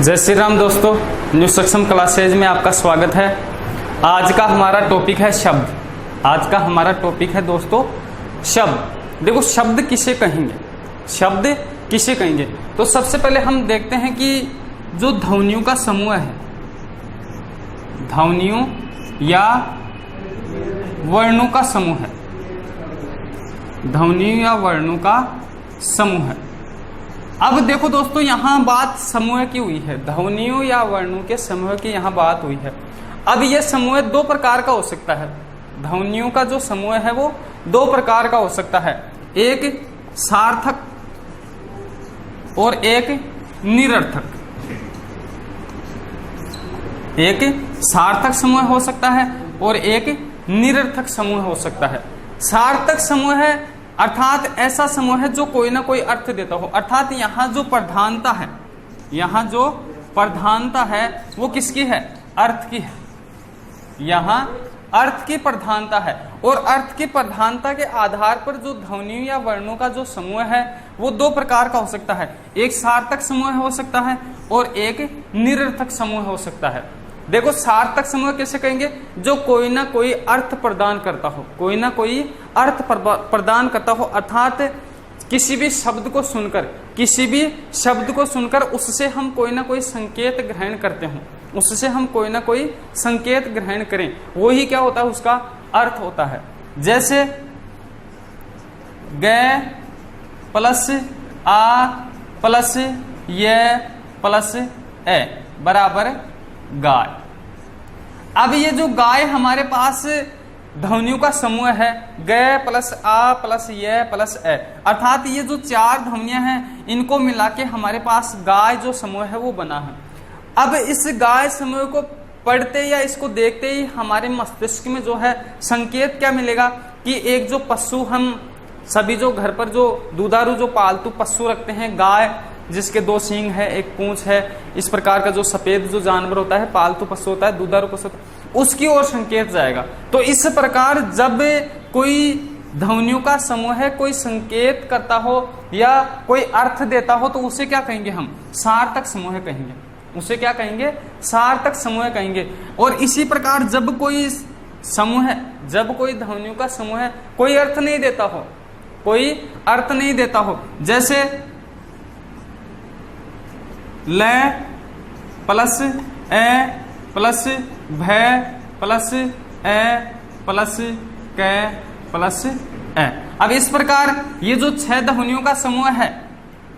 जय श्री राम दोस्तों, न्यू सक्षम क्लासेज में आपका स्वागत है। आज का हमारा टॉपिक है शब्द। आज का हमारा टॉपिक है दोस्तों शब्द। देखो शब्द किसे कहेंगे, शब्द किसे कहेंगे। तो सबसे पहले हम देखते हैं कि जो ध्वनियों का समूह है, ध्वनियों या वर्णों का समूह है, ध्वनियों या वर्णों का समूह है। अब देखो दोस्तों, यहां बात समूह की हुई है, ध्वनियों या वर्णों के समूह की यहां बात हुई है। अब यह समूह दो प्रकार का हो सकता है। ध्वनियों का जो समूह है वो दो प्रकार का हो सकता है, एक सार्थक और एक निरर्थक। एक सार्थक समूह हो सकता है और एक निरर्थक समूह हो सकता है। सार्थक समूह है अर्थात ऐसा समूह है जो कोई ना कोई अर्थ देता हो, अर्थात यहाँ जो प्रधानता है, यहाँ जो प्रधानता है वो किसकी है? अर्थ की है। यहाँ अर्थ की प्रधानता है और अर्थ की प्रधानता के आधार पर जो ध्वनियों या वर्णों का जो समूह है वो दो प्रकार का हो सकता है, एक सार्थक समूह हो सकता है और एक निरर्थक समूह हो सकता है। देखो सार्थक समूह कैसे कहेंगे? जो कोई ना कोई अर्थ प्रदान करता हो, कोई ना कोई अर्थ प्रदान करता हो, अर्थात किसी भी शब्द को सुनकर, किसी भी शब्द को सुनकर उससे हम कोई ना कोई संकेत ग्रहण करते हो, उससे हम कोई ना कोई संकेत ग्रहण करें, वो ही क्या होता है? उसका अर्थ होता है। जैसे ग प्लस आ प्लस ये प्लस ए बराबर गाय। अब ये जो गाय हमारे पास ध्वनियों का समूह है, ग प्लस आ प्लस ये प्लस ए, अर्थात ये जो चार ध्वनियां हैं इनको मिला के हमारे पास गाय जो समूह है वो बना है। अब इस गाय समूह को पढ़ते या इसको देखते ही हमारे मस्तिष्क में जो है संकेत क्या मिलेगा कि एक जो पशु, हम सभी जो घर पर जो दुधारू जो पालतू पशु रखते हैं, गाय जिसके दो सींग है, एक पूंछ है, इस प्रकार का जो सफेद जो जानवर होता है, पालतू पशु होता है, दुधारू पशु, उसकी ओर संकेत जाएगा। तो इस प्रकार जब कोई ध्वनियों का समूह है कोई संकेत करता हो या कोई अर्थ देता हो तो उसे क्या कहेंगे? हम सार्थक समूह कहेंगे। उसे क्या कहेंगे? सार्थक समूह कहेंगे। और इसी प्रकार जब कोई समूह है, जब कोई ध्वनियों का समूह है कोई अर्थ नहीं देता हो, कोई अर्थ नहीं देता हो, जैसे ल प्लस ए प्लस भय प्लस ए प्लस क प्लस ए। अब इस प्रकार ये जो छह ध्वनियों का समूह है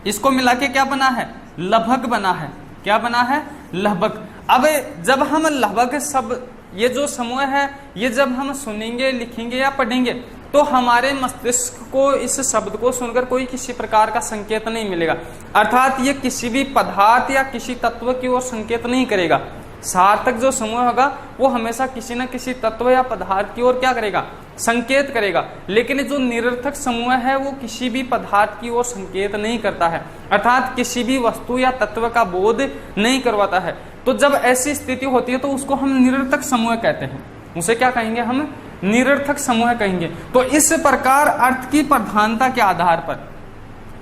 इसको मिला के क्या बना है? लभक बना है। क्या बना है? लभक। अब जब हम लभक सब ये जो समूह है ये जब हम सुनेंगे, लिखेंगे या पढ़ेंगे तो हमारे मस्तिष्क को इस शब्द को सुनकर कोई किसी प्रकार का संकेत नहीं मिलेगा, अर्थात ये किसी भी पदार्थ या किसी तत्व की ओर संकेत नहीं करेगा। सार्थक जो समूह होगा वो हमेशा किसी न किसी तत्व या पदार्थ की ओर क्या करेगा? संकेत करेगा। लेकिन जो निरर्थक समूह है वो किसी भी पदार्थ की ओर संकेत नहीं करता है, अर्थात किसी भी वस्तु या तत्व का बोध नहीं करवाता है। तो जब ऐसी स्थिति होती है तो उसको हम निरर्थक समूह कहते हैं। उसे क्या कहेंगे? हम निरर्थक समूह कहेंगे। तो इस प्रकार अर्थ की प्रधानता के आधार पर,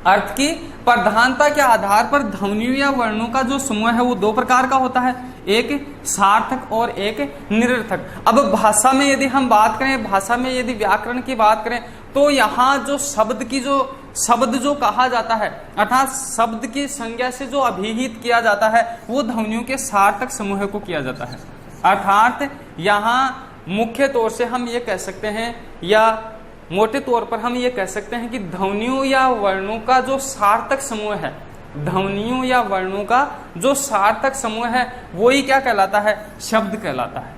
अर्थ की प्रधानता के आधार पर ध्वनियों या वर्णों का जो समूह है वो दो प्रकार का होता है, एक सार्थक और एक निरर्थक। अब भाषा में यदि हम बात करें, भाषा में यदि व्याकरण की बात करें तो यहाँ जो शब्द की जो शब्द जो कहा जाता है, अर्थात शब्द की संज्ञा से जो अभिहित किया जाता है वो ध्वनियों के सार्थक समूह को किया जाता है। अर्थात यहाँ मुख्य तौर से हम ये कह सकते हैं या मोटे तौर पर हम ये कह सकते हैं कि ध्वनियों या वर्णों का जो सार्थक समूह है, ध्वनियों या वर्णों का जो सार्थक समूह है वही क्या कहलाता है? शब्द कहलाता है।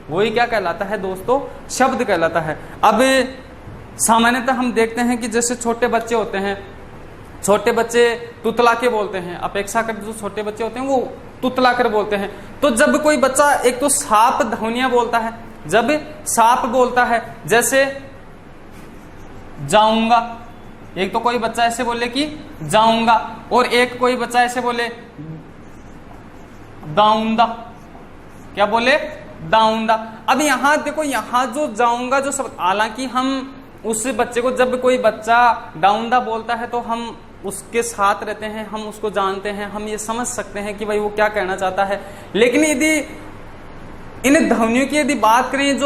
वही क्या कहलाता है दोस्तों? शब्द कहलाता है। अब सामान्यतः हम देखते हैं कि जैसे छोटे बच्चे होते हैं, छोटे बच्चे तुतला के बोलते हैं, अपेक्षाकृत जो छोटे बच्चे होते हैं वो तुतला कर बोलते हैं। तो जब कोई बच्चा एक तो साप ध्वनियां बोलता है, जब साप बोलता है, जैसे जाऊंगा, एक तो कोई बच्चा ऐसे बोले कि जाऊंगा और एक कोई बच्चा ऐसे बोले दाऊंदा। क्या बोले? दाऊंदा। अब यहां देखो, यहां जो जाऊंगा जो शब्द, हालांकि हम उस बच्चे को, जब कोई बच्चा दाऊंदा बोलता है तो हम उसके साथ रहते हैं, हम उसको जानते हैं, हम ये समझ सकते हैं कि भाई वो क्या कहना चाहता है। लेकिन यदि इन ध्वनियों की यदि बात करें,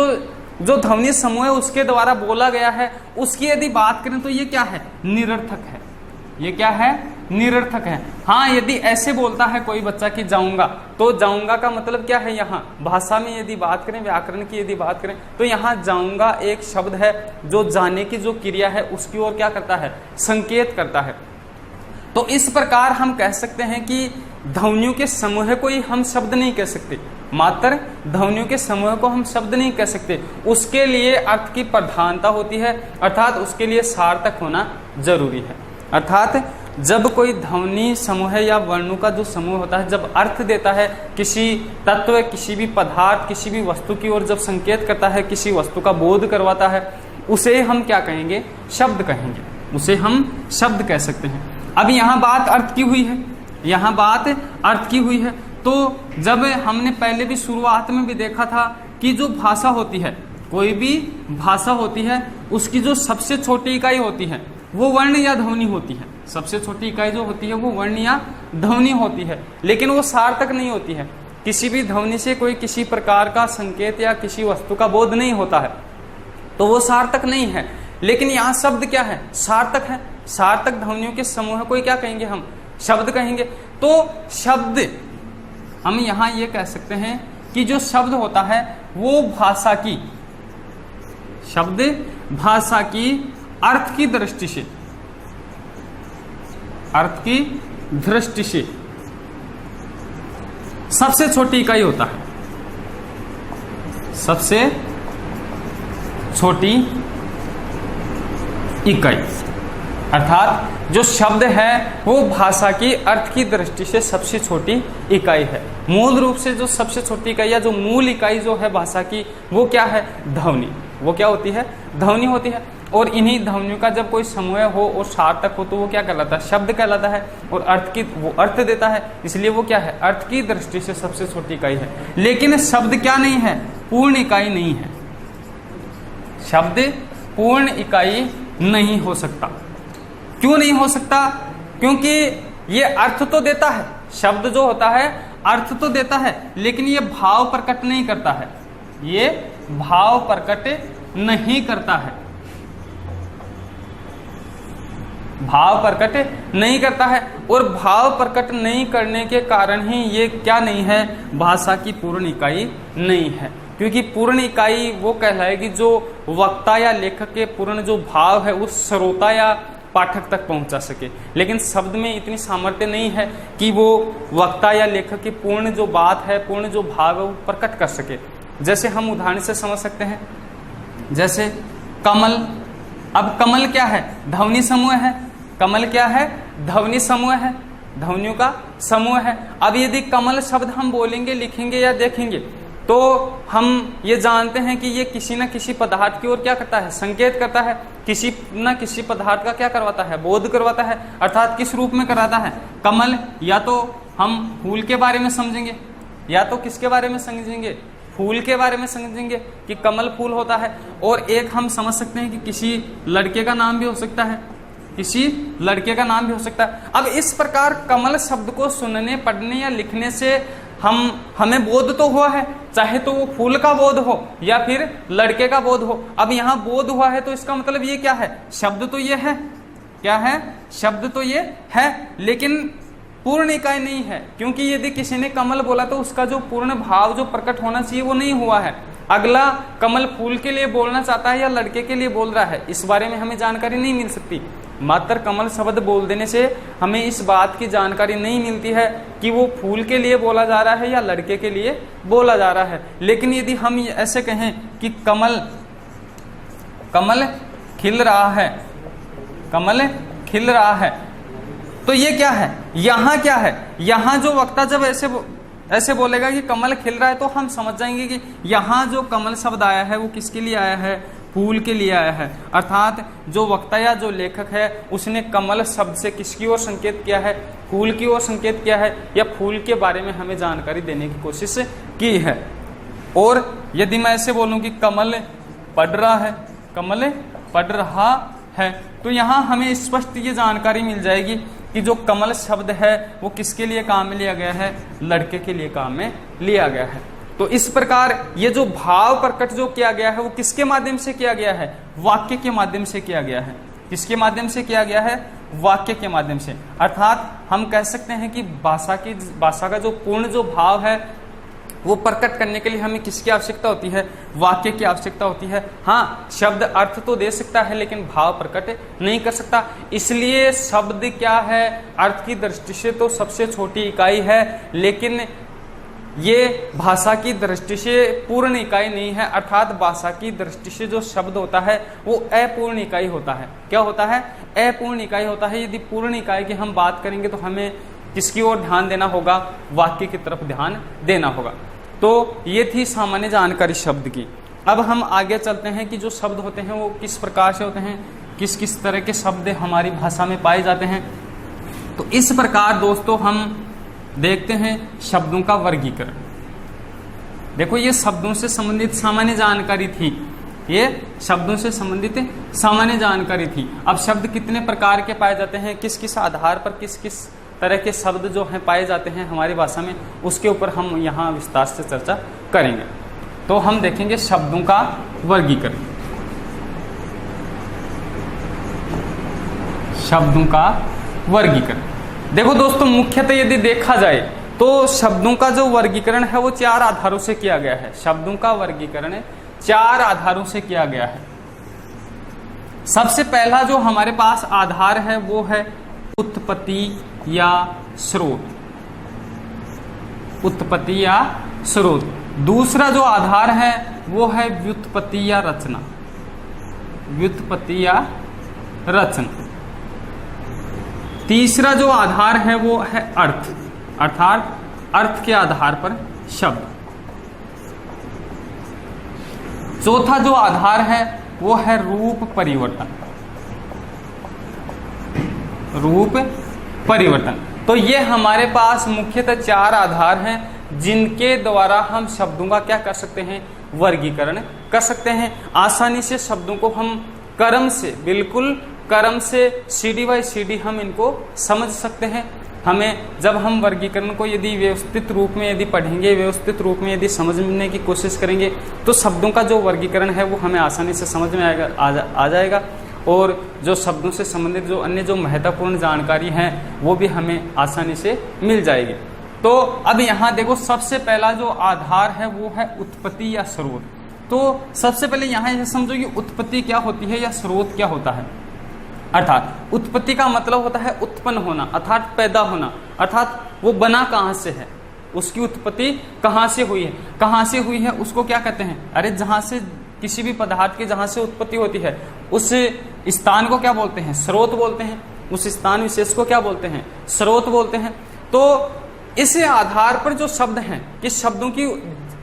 जो ध्वनि समूह है उसके द्वारा बोला गया है, उसकी यदि बात करें तो ये क्या है, निरर्थक है। ये क्या है, निरर्थक है। हाँ, यदि ऐसे बोलता है कोई बच्चा कि जाऊंगा, तो जाऊंगा का मतलब क्या है, यहाँ भाषा में यदि बात करें, व्याकरण की यदि बात करें, तो यहाँ जाऊंगा एक शब्द है जो जाने की जो क्रिया है उसकी ओर क्या करता है, संकेत करता है। तो इस प्रकार हम कह सकते हैं कि ध्वनियों के समूह को ही हम शब्द नहीं कह सकते, मात्र ध्वनियों के समूह को हम शब्द नहीं कह सकते, उसके लिए अर्थ की प्रधानता होती है, अर्थात उसके लिए सार्थक होना जरूरी है। अर्थात जब कोई ध्वनि समूह या वर्णों का जो समूह होता है, जब अर्थ देता है किसी तत्व, किसी भी पदार्थ, किसी भी वस्तु की ओर जब संकेत करता है, किसी वस्तु का बोध करवाता है, उसे हम क्या कहेंगे, शब्द कहेंगे, उसे हम शब्द कह सकते हैं। अब यहाँ बात अर्थ की हुई है, यहाँ बात अर्थ की हुई है। तो जब हमने पहले भी शुरुआत में भी देखा था कि जो भाषा होती है, कोई भी भाषा होती है, उसकी जो सबसे छोटी इकाई होती है वो वर्ण या ध्वनि होती है। सबसे छोटी इकाई जो होती है वो वर्ण या ध्वनि होती है, लेकिन वो सार्थक नहीं होती है। किसी भी ध्वनि से कोई किसी प्रकार का संकेत या किसी वस्तु का बोध नहीं होता है, तो वो सार्थक नहीं है। लेकिन यहाँ शब्द क्या है, सार्थक है। सार्थक ध्वनियों के समूह को क्या कहेंगे, हम शब्द कहेंगे। तो शब्द हम यहाँ ये कह सकते हैं कि जो शब्द होता है वो भाषा की, शब्द भाषा की अर्थ की दृष्टि से, अर्थ की दृष्टि से सबसे छोटी इकाई होता है, सबसे छोटी इकाई। अर्थात जो शब्द है वो भाषा की अर्थ की दृष्टि से सबसे छोटी इकाई है। मूल रूप से जो सबसे छोटी इकाई या जो मूल इकाई जो है भाषा की, वो क्या है, ध्वनि। वो क्या होती है, ध्वनि होती है। और इन्हीं ध्वनियों का जब कोई समूह हो और सार्थक हो तो वो क्या कहलाता है, शब्द कहलाता है। और अर्थ की, वो अर्थ देता है, इसलिए वो क्या है, अर्थ की दृष्टि से सबसे छोटी इकाई है। लेकिन शब्द क्या नहीं है, पूर्ण इकाई नहीं है। शब्द पूर्ण इकाई नहीं हो सकता। क्यों नहीं हो सकता, क्योंकि ये अर्थ तो देता है, शब्द जो होता है अर्थ तो देता है, लेकिन ये भाव प्रकट नहीं करता है, ये भाव प्रकट नहीं करता है, भाव प्रकट नहीं करता है। और भाव प्रकट नहीं करने के कारण ही ये क्या नहीं है, भाषा की पूर्ण इकाई नहीं है। क्योंकि पूर्ण इकाई वो कहलाएगी जो वक्ता या लेखक के पूर्ण जो भाव है उस श्रोता या पाठक तक पहुंचा सके। लेकिन शब्द में इतनी सामर्थ्य नहीं है कि वो वक्ता या लेखक की पूर्ण जो बात है, पूर्ण जो भाव है वो प्रकट कर सके। जैसे हम उदाहरण से समझ सकते हैं, जैसे कमल। अब कमल क्या है, ध्वनि समूह है। कमल क्या है, ध्वनि समूह है, ध्वनियों का समूह है। अब यदि कमल शब्द हम बोलेंगे, लिखेंगे या देखेंगे तो हम ये जानते हैं कि ये किसी न किसी पदार्थ की ओर क्या करता है, संकेत करता है, किसी न किसी पदार्थ का क्या करवाता है, बोध करवाता है। अर्थात किस रूप में कराता है, कमल या तो हम फूल के बारे में समझेंगे, या तो किसके बारे में समझेंगे, फूल के बारे में समझेंगे कि कमल फूल होता है। और एक हम समझ सकते हैं कि किसी लड़के का नाम भी हो सकता है, किसी लड़के का नाम भी हो सकता है। अब इस प्रकार कमल शब्द को सुनने, पढ़ने या लिखने से हमें बोध तो हुआ है, चाहे तो वो फूल का बोध हो या फिर लड़के का बोध हो। अब यहाँ बोध हुआ है तो इसका मतलब ये क्या है, शब्द तो ये है, क्या है, शब्द तो ये है, लेकिन पूर्ण इकाई नहीं है। क्योंकि यदि किसी ने कमल बोला तो उसका जो पूर्ण भाव जो प्रकट होना चाहिए वो नहीं हुआ है। अगला कमल फूल के लिए बोलना चाहता है या लड़के के लिए बोल रहा है, इस बारे में हमें जानकारी नहीं मिल सकती। मात्र कमल शब्द बोल देने से हमें इस बात की जानकारी नहीं मिलती है कि वो फूल के लिए बोला जा रहा है या लड़के के लिए बोला जा रहा है। लेकिन यदि हम ऐसे कहें कि कमल कमल खिल रहा है, कमल खिल रहा है, तो ये क्या है, यहाँ क्या है, यहाँ जो वक्ता जब ऐसे बोलेगा कि कमल खिल रहा है तो हम समझ जाएंगे कि यहाँ जो कमल शब्द आया है वो किसके लिए आया है, फूल के लिए आया है। अर्थात जो वक्ता या जो लेखक है उसने कमल शब्द से किसकी ओर संकेत किया है, फूल की ओर संकेत किया है, या फूल के बारे में हमें जानकारी देने की कोशिश की है। और यदि मैं ऐसे बोलूं कि कमल पढ़ रहा है, कमल पढ़ रहा है। तो यहाँ हमें स्पष्ट ये जानकारी मिल जाएगी कि जो कमल शब्द है वो किसके लिए काम में लिया गया है, लड़के के लिए काम में लिया गया है। तो इस प्रकार ये जो भाव प्रकट जो किया गया है वो किसके माध्यम से किया गया है, वाक्य के माध्यम से किया गया है। किसके माध्यम से किया गया है, वाक्य के माध्यम से। अर्थात हम कह सकते हैं कि भाषा का जो पूर्ण जो भाव है वो प्रकट करने के लिए हमें किसकी आवश्यकता होती है, वाक्य की आवश्यकता होती है। हाँ, शब्द अर्थ तो दे सकता है लेकिन भाव प्रकट नहीं कर सकता। इसलिए शब्द क्या है, अर्थ की दृष्टि से तो सबसे छोटी इकाई है, लेकिन ये भाषा की दृष्टि से पूर्ण इकाई नहीं है। अर्थात भाषा की दृष्टि से जो शब्द होता है वो अपूर्ण इकाई होता है। क्या होता है, अपूर्ण इकाई होता है। यदि पूर्ण इकाई की हम बात करेंगे तो हमें किसकी ओर ध्यान देना होगा, वाक्य की तरफ ध्यान देना होगा। तो ये थी सामान्य जानकारी शब्द की। अब हम आगे चलते हैं कि जो शब्द होते हैं वो किस प्रकार से होते हैं, किस किस तरह के शब्द हमारी भाषा में पाए जाते हैं। तो इस प्रकार दोस्तों हम देखते हैं शब्दों का वर्गीकरण। देखो ये शब्दों से संबंधित सामान्य जानकारी थी, ये शब्दों से संबंधित सामान्य जानकारी थी। अब शब्द कितने प्रकार के पाए जाते हैं, किस किस आधार पर किस किस तरह के शब्द जो हैं पाए जाते हैं हमारी भाषा में, उसके ऊपर हम यहाँ विस्तार से चर्चा करेंगे। तो हम देखेंगे शब्दों का वर्गीकरण। शब्दों का वर्गीकरण, देखो दोस्तों मुख्यतः यदि देखा जाए तो शब्दों का जो वर्गीकरण है वो 4 आधारों से किया गया है। शब्दों का वर्गीकरण 4 आधारों से किया गया है। सबसे पहला जो हमारे पास आधार है वो है उत्पत्ति या स्रोत। उत्पत्ति या स्रोत। दूसरा जो आधार है वो है व्युत्पत्ति या रचना। व्युत्पत्ति या रचना। तीसरा जो आधार है वो है अर्थ, अर्थात अर्थ के आधार पर शब्द। चौथा जो आधार है वो है रूप परिवर्तन। रूप परिवर्तन। तो ये हमारे पास मुख्यतः 4 आधार हैं जिनके द्वारा हम शब्दों का क्या कर सकते हैं, वर्गीकरण कर सकते हैं। आसानी से शब्दों को हम क्रम से, बिल्कुल क्रम से सीढ़ी बाई सीढ़ी हम इनको समझ सकते हैं। हमें जब हम वर्गीकरण को यदि व्यवस्थित रूप में यदि पढ़ेंगे, व्यवस्थित रूप में यदि समझने की कोशिश करेंगे तो शब्दों का जो वर्गीकरण है वो हमें आसानी से समझ में आ जाएगा। और जो शब्दों से संबंधित जो अन्य जो महत्वपूर्ण जानकारी है वो भी हमें आसानी से मिल जाएगी। तो अब यहाँ देखो सबसे पहला जो आधार है वो है उत्पत्ति या स्रोत। तो सबसे पहले यहाँ यह समझो कि उत्पत्ति क्या होती है या स्रोत क्या होता है। अर्थात उत्पत्ति का मतलब होता है उत्पन्न होना, अर्थात पैदा होना, अर्थात वो बना कहाँ से है, उसकी उत्पत्ति कहाँ से हुई है। कहाँ से हुई है उसको क्या कहते हैं, अरे जहाँ से किसी भी पदार्थ की जहाँ से उत्पत्ति होती है उस स्थान को क्या बोलते हैं, स्रोत बोलते हैं। उस स्थान विशेष को क्या बोलते हैं, स्रोत बोलते हैं। तो इस आधार पर जो शब्द हैं, किस शब्दों की,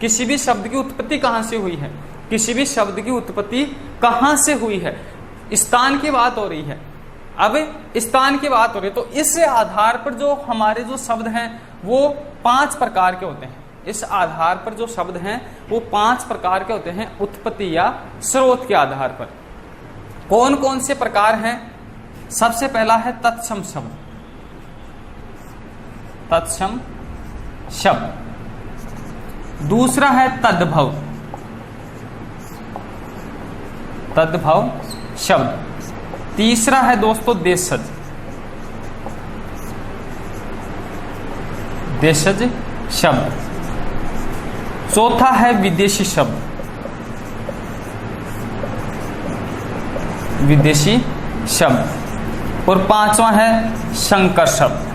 किसी भी शब्द की उत्पत्ति कहाँ से हुई है, किसी भी शब्द की उत्पत्ति कहाँ से हुई है, स्थान की बात हो रही है। अब स्थान की बात हो रही है तो इस आधार पर जो हमारे जो शब्द हैं वो 5 प्रकार के होते हैं। इस आधार पर जो शब्द हैं वो 5 प्रकार के होते हैं उत्पत्ति या स्रोत के आधार पर। कौन कौन से प्रकार हैं? सबसे पहला है तत्सम शब्द। तत्सम शब्द। दूसरा है तद्भव। तद्भव शब्द। तीसरा है दोस्तों देशज। देशज शब्द। चौथा है विदेशी शब्द। विदेशी शब्द। और 5वां है संकर शब्द।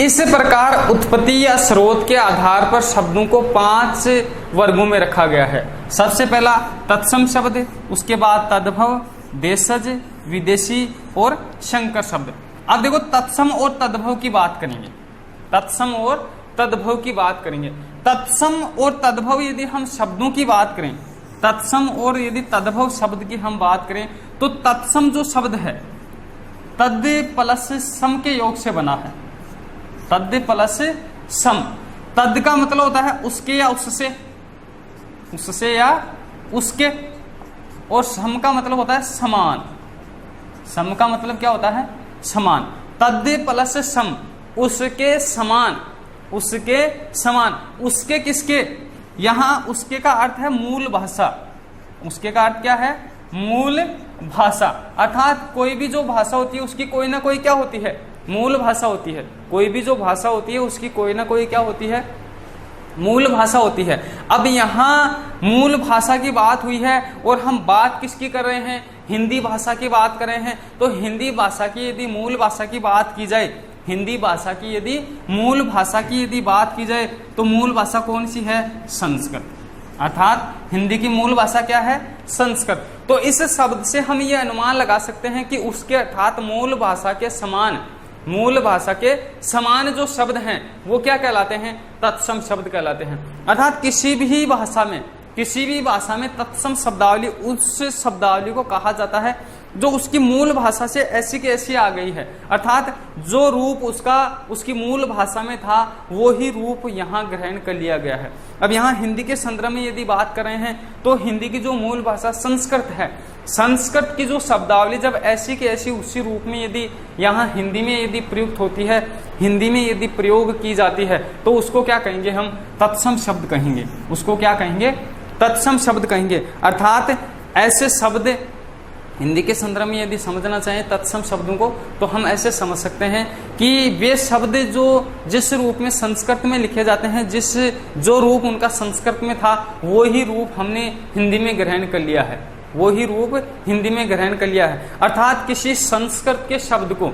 इस प्रकार उत्पत्ति या स्रोत के आधार पर शब्दों को 5 वर्गों में रखा गया है। सबसे पहला तत्सम शब्द, उसके बाद तद्भव, देशज, विदेशी और संकर शब्द। अब देखो तत्सम और तद्भव की बात करेंगे। तत्सम और तद्भव की बात करेंगे। तत्सम और तद्भव यदि हम शब्दों की बात करें, तत्सम और यदि तद्भव शब्द की हम बात करें तो तत्सम जो शब्द है तद प्लस सम के योग से बना है। तद प्लस सम। तद का मतलब होता है उसके या उससे, उससे या उसके, और सम का मतलब होता है समान। सम का मतलब क्या होता है? समान। तद प्लस सम, उसके समान, उसके समान। उसके किसके? यहां उसके का अर्थ है मूल भाषा। उसके का अर्थ क्या है? मूल भाषा। अर्थात कोई भी जो भाषा होती है उसकी कोई ना कोई क्या होती है? मूल भाषा होती है। कोई भी जो भाषा होती है उसकी कोई ना कोई क्या होती है? मूल भाषा होती है। अब यहाँ मूल भाषा की बात हुई है और हम बात किसकी कर रहे हैं? हिंदी भाषा की बात कर रहे हैं। तो हिंदी भाषा की यदि मूल भाषा की बात की जाए, हिंदी भाषा की यदि मूल भाषा की यदि बात की जाए तो मूल भाषा कौन सी है? संस्कृत। अर्थात हिंदी की मूल भाषा क्या है? संस्कृत। तो इस शब्द से हम ये अनुमान लगा सकते हैं कि उसके अर्थात मूल भाषा के समान, मूल भाषा के समान जो शब्द हैं वो क्या कहलाते हैं? तत्सम शब्द कहलाते हैं। अर्थात किसी भी भाषा में तत्सम शब्दावली उस शब्दावली को कहा जाता है जो उसकी मूल भाषा से ऐसी की ऐसी आ गई है। अर्थात जो रूप उसकी मूल भाषा में था वो ही रूप यहाँ ग्रहण कर लिया गया है। अब यहाँ हिंदी के संदर्भ में यदि बात कर रहे हैं तो हिंदी की जो मूल भाषा संस्कृत है, संस्कृत की जो शब्दावली जब ऐसी की ऐसी उसी रूप में यदि यहाँ हिंदी में यदि प्रयुक्त होती है, हिंदी में यदि प्रयोग की जाती है तो उसको क्या कहेंगे? हम तत्सम शब्द कहेंगे। उसको क्या कहेंगे? तत्सम शब्द कहेंगे। अर्थात ऐसे शब्द हिंदी के संदर्भ में यदि समझना चाहें तत्सम शब्दों को तो हम ऐसे समझ सकते हैं कि वे शब्द जो जिस रूप में संस्कृत में लिखे जाते हैं, जो रूप उनका संस्कृत में था वो ही रूप हमने हिंदी में ग्रहण कर लिया है, वो ही रूप हिंदी में ग्रहण कर लिया है। अर्थात किसी संस्कृत के शब्द को,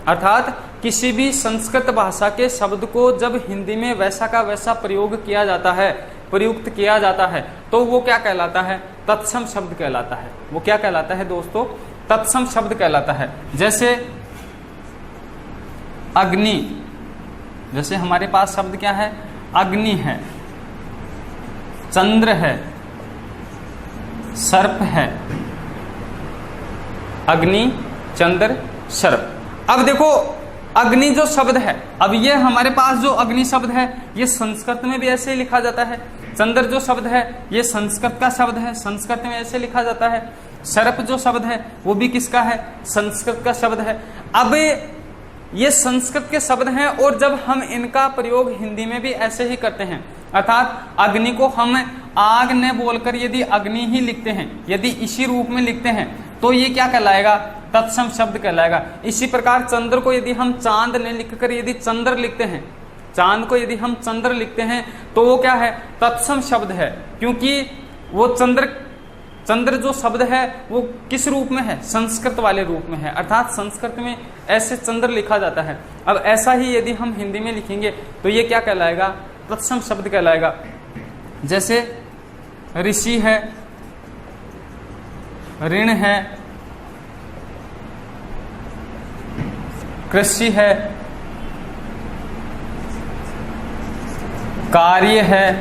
अर्थात किसी भी संस्कृत भाषा के शब्द को जब हिंदी में वैसा का वैसा प्रयोग किया जाता है, प्रयुक्त किया जाता है तो वो क्या कहलाता है? तत्सम शब्द कहलाता है। वो क्या कहलाता है दोस्तों? तत्सम शब्द कहलाता है। जैसे अग्नि, जैसे हमारे पास शब्द क्या है? अग्नि है, चंद्र है, सर्प है। अग्नि, चंद्र, सर्प। अब देखो अग्नि जो शब्द है, अब ये हमारे पास जो अग्नि शब्द है ये संस्कृत में भी ऐसे ही लिखा जाता है। चंद्र जो शब्द है ये संस्कृत का शब्द है, संस्कृत में ऐसे लिखा जाता है। सर्प जो शब्द है वो भी किसका है? संस्कृत का शब्द है। अब ये संस्कृत के शब्द हैं और जब हम इनका प्रयोग हिंदी में भी ऐसे ही करते हैं, अर्थात अग्नि को हम आग न बोलकर यदि अग्नि ही लिखते हैं, यदि इसी रूप में लिखते हैं तो ये क्या कहलाएगा? तत्सम शब्द कहलाएगा। इसी प्रकार चंद्र को यदि हम चांद ने लिखकर यदि चंद्र लिखते हैं, चांद को यदि हम चंद्र लिखते हैं तो वो क्या है? तत्सम शब्द है। क्योंकि वो चंद्र जो शब्द है वो किस रूप में है? संस्कृत वाले रूप में है। अर्थात संस्कृत में ऐसे चंद्र लिखा जाता है। अब ऐसा ही यदि हम हिंदी में लिखेंगे तो ये क्या कहलाएगा? तत्सम शब्द कहलाएगा। जैसे ऋषि है, ऋण है, कृषि है, कार्य है,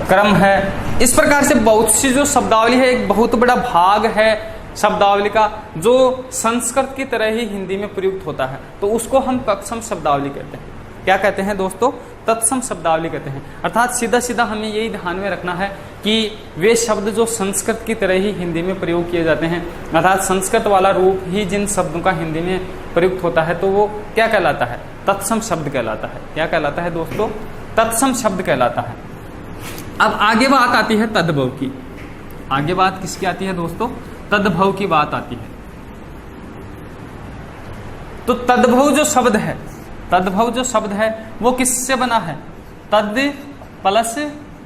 क्रम है। इस प्रकार से बहुत सी जो शब्दावली है, एक बहुत बड़ा भाग है शब्दावली का जो संस्कृत की तरह ही हिंदी में प्रयुक्त होता है, तो उसको हम तत्सम शब्दावली कहते हैं। क्या कहते हैं दोस्तों? तत्सम शब्दावली कहते हैं। अर्थात सीधा सीधा हमें यही ध्यान में रखना है कि वे शब्द जो संस्कृत की तरह ही हिंदी में प्रयोग किए जाते हैं, अर्थात संस्कृत वाला रूप ही जिन शब्दों का हिंदी में प्रयुक्त होता है तो वो क्या कहलाता है? तत्सम शब्द कहलाता है। क्या कहलाता है दोस्तों? तत्सम शब्द कहलाता है। अब आगे बात आती है तद्भव की। आगे बात किसकी आती है दोस्तों? तद्भव की बात आती है। तो तद्भव जो शब्द है, तद्भव जो शब्द है वो किससे बना है? तद प्लस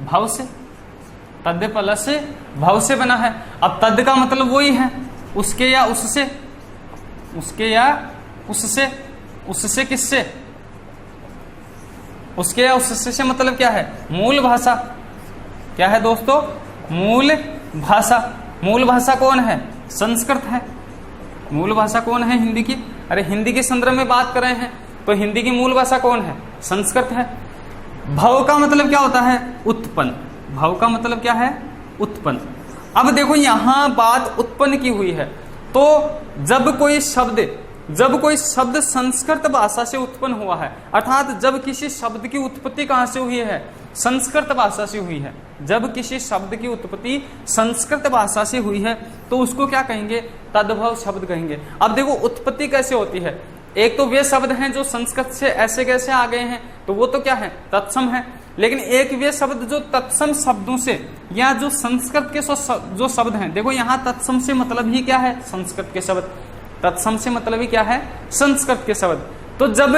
भव से, तद प्लस भव से बना है। अब तद का मतलब वही है उसके या उससे, उसके या उससे, उससे किससे? उसके या उससे से मतलब क्या है? मूल भाषा। क्या है दोस्तों? मूल भाषा। मूल भाषा कौन है? संस्कृत है। मूल भाषा कौन है हिंदी की? अरे हिंदी के संदर्भ में बात कर रहे हैं तो हिंदी की मूल भाषा कौन है? संस्कृत है। भव का मतलब क्या होता है? उत्पन्न। भव का मतलब क्या है? उत्पन्न। अब देखो यहां बात उत्पन्न की हुई है, तो जब कोई शब्द जब कोई शब्द संस्कृत भाषा से उत्पन्न हुआ है, अर्थात जब किसी शब्द की उत्पत्ति कहां से हुई है, संस्कृत भाषा से हुई है। जब किसी शब्द की उत्पत्ति संस्कृत भाषा से हुई है तो उसको क्या कहेंगे, तद्भव शब्द कहेंगे। अब देखो उत्पत्ति कैसे होती है, एक तो वे शब्द हैं जो संस्कृत से ऐसे कैसे आ गए हैं, तो वो तो क्या है, तत्सम है। लेकिन एक वे शब्द जो तत्सम शब्दों से या जो संस्कृत के जो शब्द हैं, देखो यहाँ तत्सम से मतलब ही क्या है, संस्कृत के शब्द। तत्सम से मतलब ही क्या है, संस्कृत के शब्द। तो जब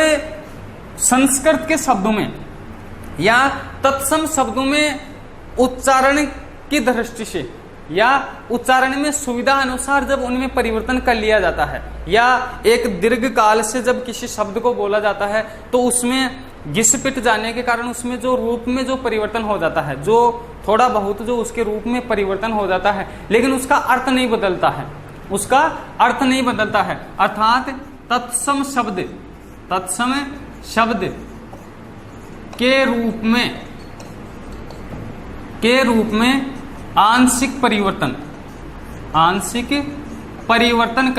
संस्कृत के शब्दों में या तत्सम शब्दों में उच्चारण की दृष्टि से या उच्चारण में सुविधा अनुसार जब उनमें परिवर्तन कर लिया जाता है, या एक दीर्घ काल से जब किसी शब्द को बोला जाता है तो उसमें घिस पिट जाने के कारण उसमें जो रूप में जो परिवर्तन हो जाता है, जो थोड़ा बहुत जो उसके रूप में परिवर्तन हो जाता है, लेकिन उसका अर्थ नहीं बदलता है, उसका अर्थ नहीं बदलता है। अर्थात तत्सम शब्द के रूप में आंशिक परिवर्तन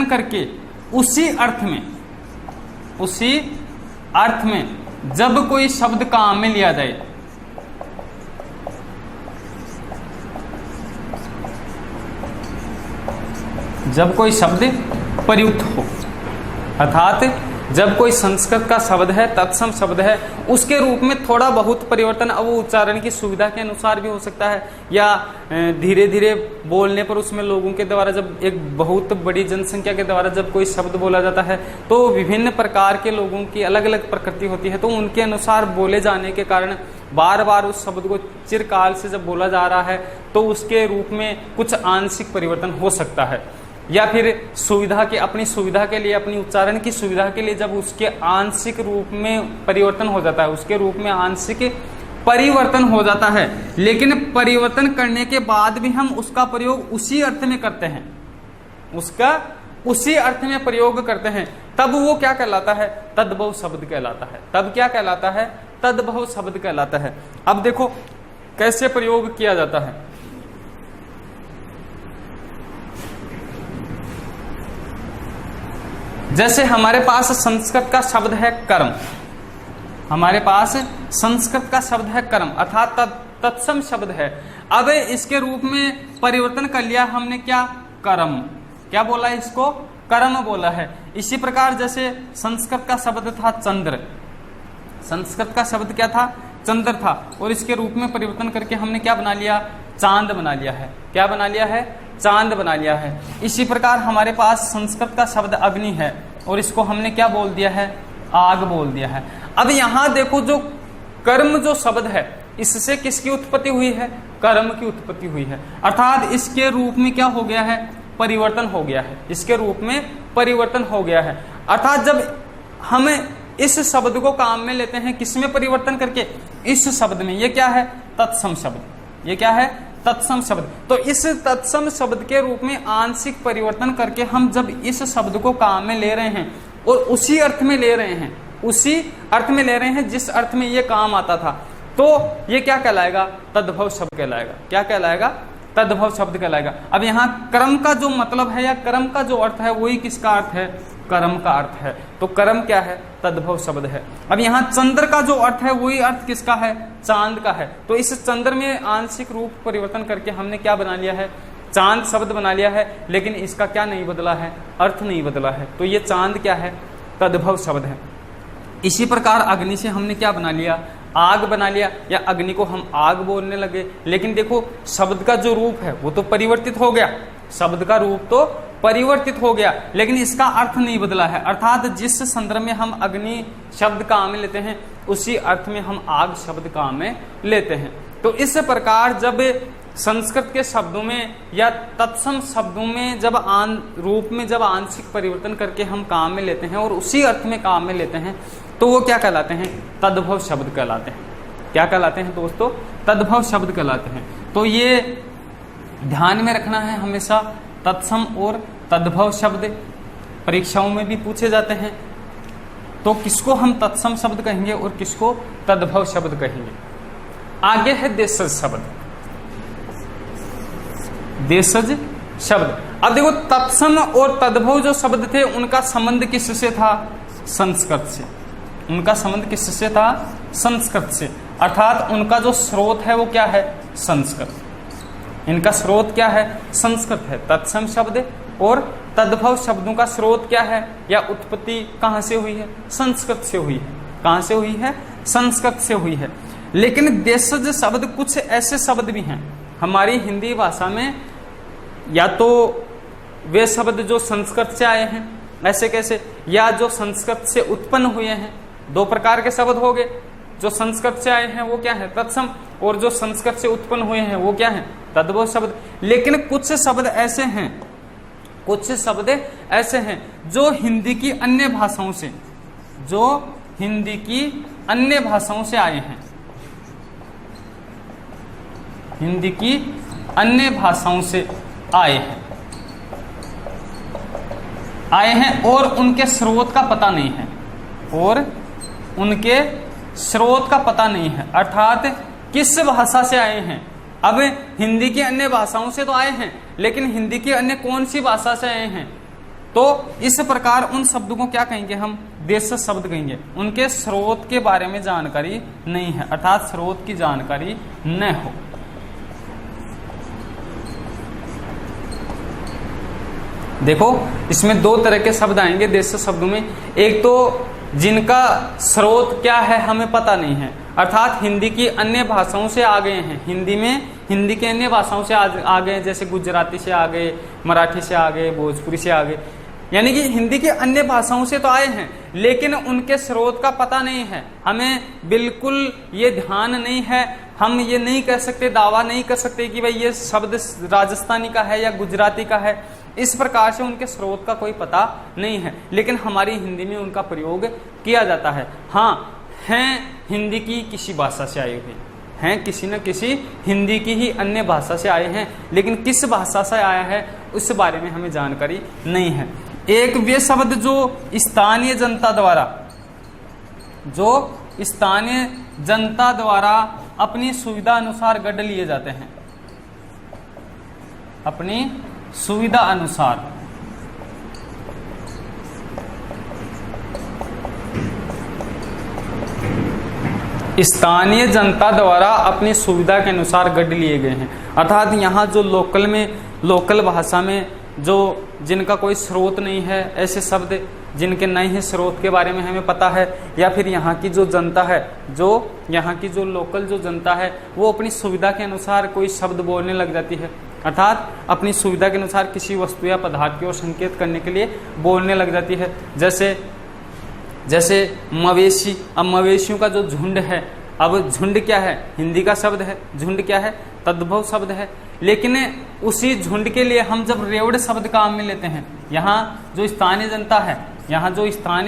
करके उसी अर्थ में जब कोई शब्द काम में लिया जाए, जब कोई शब्द प्रयुक्त हो, अर्थात जब कोई संस्कृत का शब्द है, तत्सम शब्द है, उसके रूप में थोड़ा बहुत परिवर्तन, अब वो उच्चारण की सुविधा के अनुसार भी हो सकता है, या धीरे धीरे बोलने पर उसमें लोगों के द्वारा, जब एक बहुत बड़ी जनसंख्या के द्वारा जब कोई शब्द बोला जाता है तो विभिन्न प्रकार के लोगों की अलग अलग प्रकृति होती है, तो उनके अनुसार बोले जाने के कारण बार बार उस शब्द को चिरकाल से जब बोला जा रहा है तो उसके रूप में कुछ आंशिक परिवर्तन हो सकता है। या फिर सुविधा के, अपनी सुविधा के लिए, अपनी उच्चारण की सुविधा के लिए जब उसके आंशिक रूप में परिवर्तन हो जाता है, उसके रूप में आंशिक परिवर्तन हो जाता है, लेकिन परिवर्तन करने के बाद भी हम उसका प्रयोग उसी अर्थ में करते हैं, उसका उसी अर्थ में प्रयोग करते हैं, तब वो क्या कहलाता है, तद्भव शब्द कहलाता है। तब क्या कहलाता है, तद्भव शब्द कहलाता है। अब देखो कैसे प्रयोग किया जाता है। जैसे हमारे पास संस्कृत का शब्द है कर्म, हमारे पास संस्कृत का शब्द है कर्म, अर्थात तत्सम शब्द है। अब इसके रूप में परिवर्तन कर लिया हमने, क्या, कर्म, क्या बोला, इसको कर्म बोला है। इसी प्रकार जैसे संस्कृत का शब्द था चंद्र, संस्कृत का शब्द क्या था, चंद्र था, और इसके रूप में परिवर्तन करके हमने क्या बना लिया, चांद बना लिया है। क्या बना लिया है, चांद बना लिया है। इसी प्रकार हमारे पास संस्कृत का शब्द अग्नि है और इसको हमने क्या बोल दिया है, आग बोल दिया है। अब यहां देखो जो कर्म जो शब्द है, इससे किसकी उत्पत्ति हुई है, कर्म की उत्पत्ति हुई है, अर्थात इसके रूप में क्या हो गया है, परिवर्तन हो गया है, इसके रूप में परिवर्तन हो गया है। अर्थात जब हम इस शब्द को काम में लेते हैं, किसमें परिवर्तन करके, इस शब्द में, ये क्या है, तत्सम शब्द, ये क्या है, तत्सम शब्द। तो इस तत्सम शब्द के रूप में आंशिक परिवर्तन करके हम जब इस शब्द को काम में ले रहे हैं और उसी अर्थ में ले रहे हैं, उसी अर्थ में ले रहे हैं जिस अर्थ में ये काम आता था, तो ये क्या कहलाएगा, तद्भव शब्द कहलाएगा। क्या कहलाएगा, तद्भव शब्द कहलाएगा। अब यहाँ कर्म का जो मतलब है या कर्म का जो अर्थ है वही किसका अर्थ है, कर्म का अर्थ है। तो कर्म क्या है, तद्भव शब्द है। अब यहाँ चंद्र का जो अर्थ है वही अर्थ किसका है, चांद का है। तो इस चंद्र में आंशिक रूप परिवर्तन करके हमने क्या बना लिया है, चांद शब्द बना लिया है, लेकिन इसका क्या नहीं बदला है, अर्थ नहीं बदला है। तो ये चांद क्या है, तद्भव शब्द है। इसी प्रकार अग्नि से हमने क्या बना लिया, आग बना लिया, या अग्नि को हम आग बोलने लगे, लेकिन देखो शब्द का जो रूप है वो तो परिवर्तित हो गया, शब्द का रूप तो परिवर्तित हो गया, लेकिन इसका अर्थ नहीं बदला है। अर्थात जिस संदर्भ में हम अग्नि शब्द काम में लेते हैं उसी अर्थ में हम आग शब्द काम में लेते हैं। तो इस प्रकार जब संस्कृत के शब्दों में या तत्सम शब्दों में जब रूप में जब आंशिक परिवर्तन करके हम काम में लेते हैं और उसी अर्थ में काम में लेते हैं, तो वो क्या कहलाते हैं, तद्भव शब्द कहलाते हैं। क्या कहलाते हैं दोस्तों, तद्भव शब्द कहलाते हैं। तो ये ध्यान में रखना है हमेशा, तत्सम और तद्भव शब्द परीक्षाओं में भी पूछे जाते हैं। तो किसको हम तत्सम शब्द कहेंगे और किसको तद्भव शब्द कहेंगे। आगे है देशज शब्द। देशज शब्द। अब देखो तत्सम और तद्भव जो शब्द थे उनका संबंध किससे था? संस्कृत से। उनका संबंध किससे था? संस्कृत से। अर्थात उनका जो स्रोत है वो क्या है? संस्कृत। इनका स्रोत क्या है? संस्कृत है। तत्सम शब्द और तद्भव शब्दों का स्रोत क्या है या उत्पत्ति कहां से हुई है? संस्कृत से हुई है। कहां से हुई है? संस्कृत से हुई है। लेकिन देशज शब्द कुछ ऐसे शब्द भी हैं हमारी हिंदी भाषा में, या तो वे शब्द जो संस्कृत से आए हैं, ऐसे कैसे, या जो संस्कृत से उत्पन्न हुए हैं। दो प्रकार के शब्द हो गए, जो संस्कृत से आए हैं वो क्या है? तत्सम, और जो संस्कृत से उत्पन्न हुए हैं वो क्या है? तद्भव शब्द। लेकिन कुछ शब्द ऐसे हैं, कुछ शब्द ऐसे हैं जो हिंदी की अन्य भाषाओं से, जो हिंदी की अन्य भाषाओं से आए हैं, हिंदी की अन्य भाषाओं से आए हैं और उनके स्रोत का पता नहीं है, और उनके स्रोत का पता नहीं है। अर्थात किस भाषा से आए हैं? अब हिंदी की अन्य भाषाओं से तो आए हैं, लेकिन हिंदी की अन्य कौन सी भाषा से आए हैं? तो इस प्रकार उन शब्दों को क्या कहेंगे हम? देशज शब्द कहेंगे। उनके स्रोत के बारे में जानकारी नहीं है, अर्थात स्रोत की जानकारी न हो। देखो इसमें दो तरह के शब्द आएंगे देशज शब्दों में। एक तो जिनका स्रोत क्या है हमें पता नहीं है, अर्थात हिंदी की अन्य भाषाओं से आ गए हैं। हिंदी के अन्य भाषाओं से आ गए, जैसे गुजराती से आ गए, मराठी से आ गए, भोजपुरी से आ गए, यानी कि हिंदी की अन्य भाषाओं से तो आए हैं, लेकिन उनके स्रोत का पता नहीं है। हमें बिल्कुल ये ध्यान नहीं है, हम ये नहीं कह सकते, दावा नहीं कर सकते कि भाई ये शब्द राजस्थानी का है या गुजराती का है। इस प्रकार से उनके स्रोत का कोई पता नहीं है, लेकिन हमारी हिंदी में उनका प्रयोग किया जाता है। हाँ, हैं हिंदी की किसी भाषा से आए हुए हैं, किसी न किसी हिंदी की ही अन्य भाषा से आए हैं, लेकिन किस भाषा से आया है उस बारे में हमें जानकारी नहीं है। एक वे शब्द जो स्थानीय जनता द्वारा अपनी सुविधा अनुसार गढ़ लिए जाते हैं, अपनी सुविधा अनुसार। स्थानीय जनता द्वारा अपनी सुविधा के अनुसार गढ़ लिए गए हैं। अर्थात यहाँ जो लोकल भाषा में जो जिनका कोई स्रोत नहीं है, ऐसे शब्द जिनके नहीं है स्रोत के बारे में हमें पता है, या फिर यहाँ की जो जनता है, जो यहाँ की जो लोकल जो जनता है वो अपनी सुविधा के अनुसार कोई शब्द बोलने लग जाती है। अर्थात अपनी सुविधा के अनुसार किसी वस्तु या पदार्थ की ओर संकेत करने के लिए बोलने लग जाती है। जैसे मवेशी। अब मवेशियों का जो झुंड है, अब झुंड क्या है? हिंदी का शब्द है। झुंड क्या है? तद्भव शब्द है। लेकिन उसी झुंड के लिए हम जब रेवड़ शब्द काम में लेते हैं, यहाँ जो स्थानीय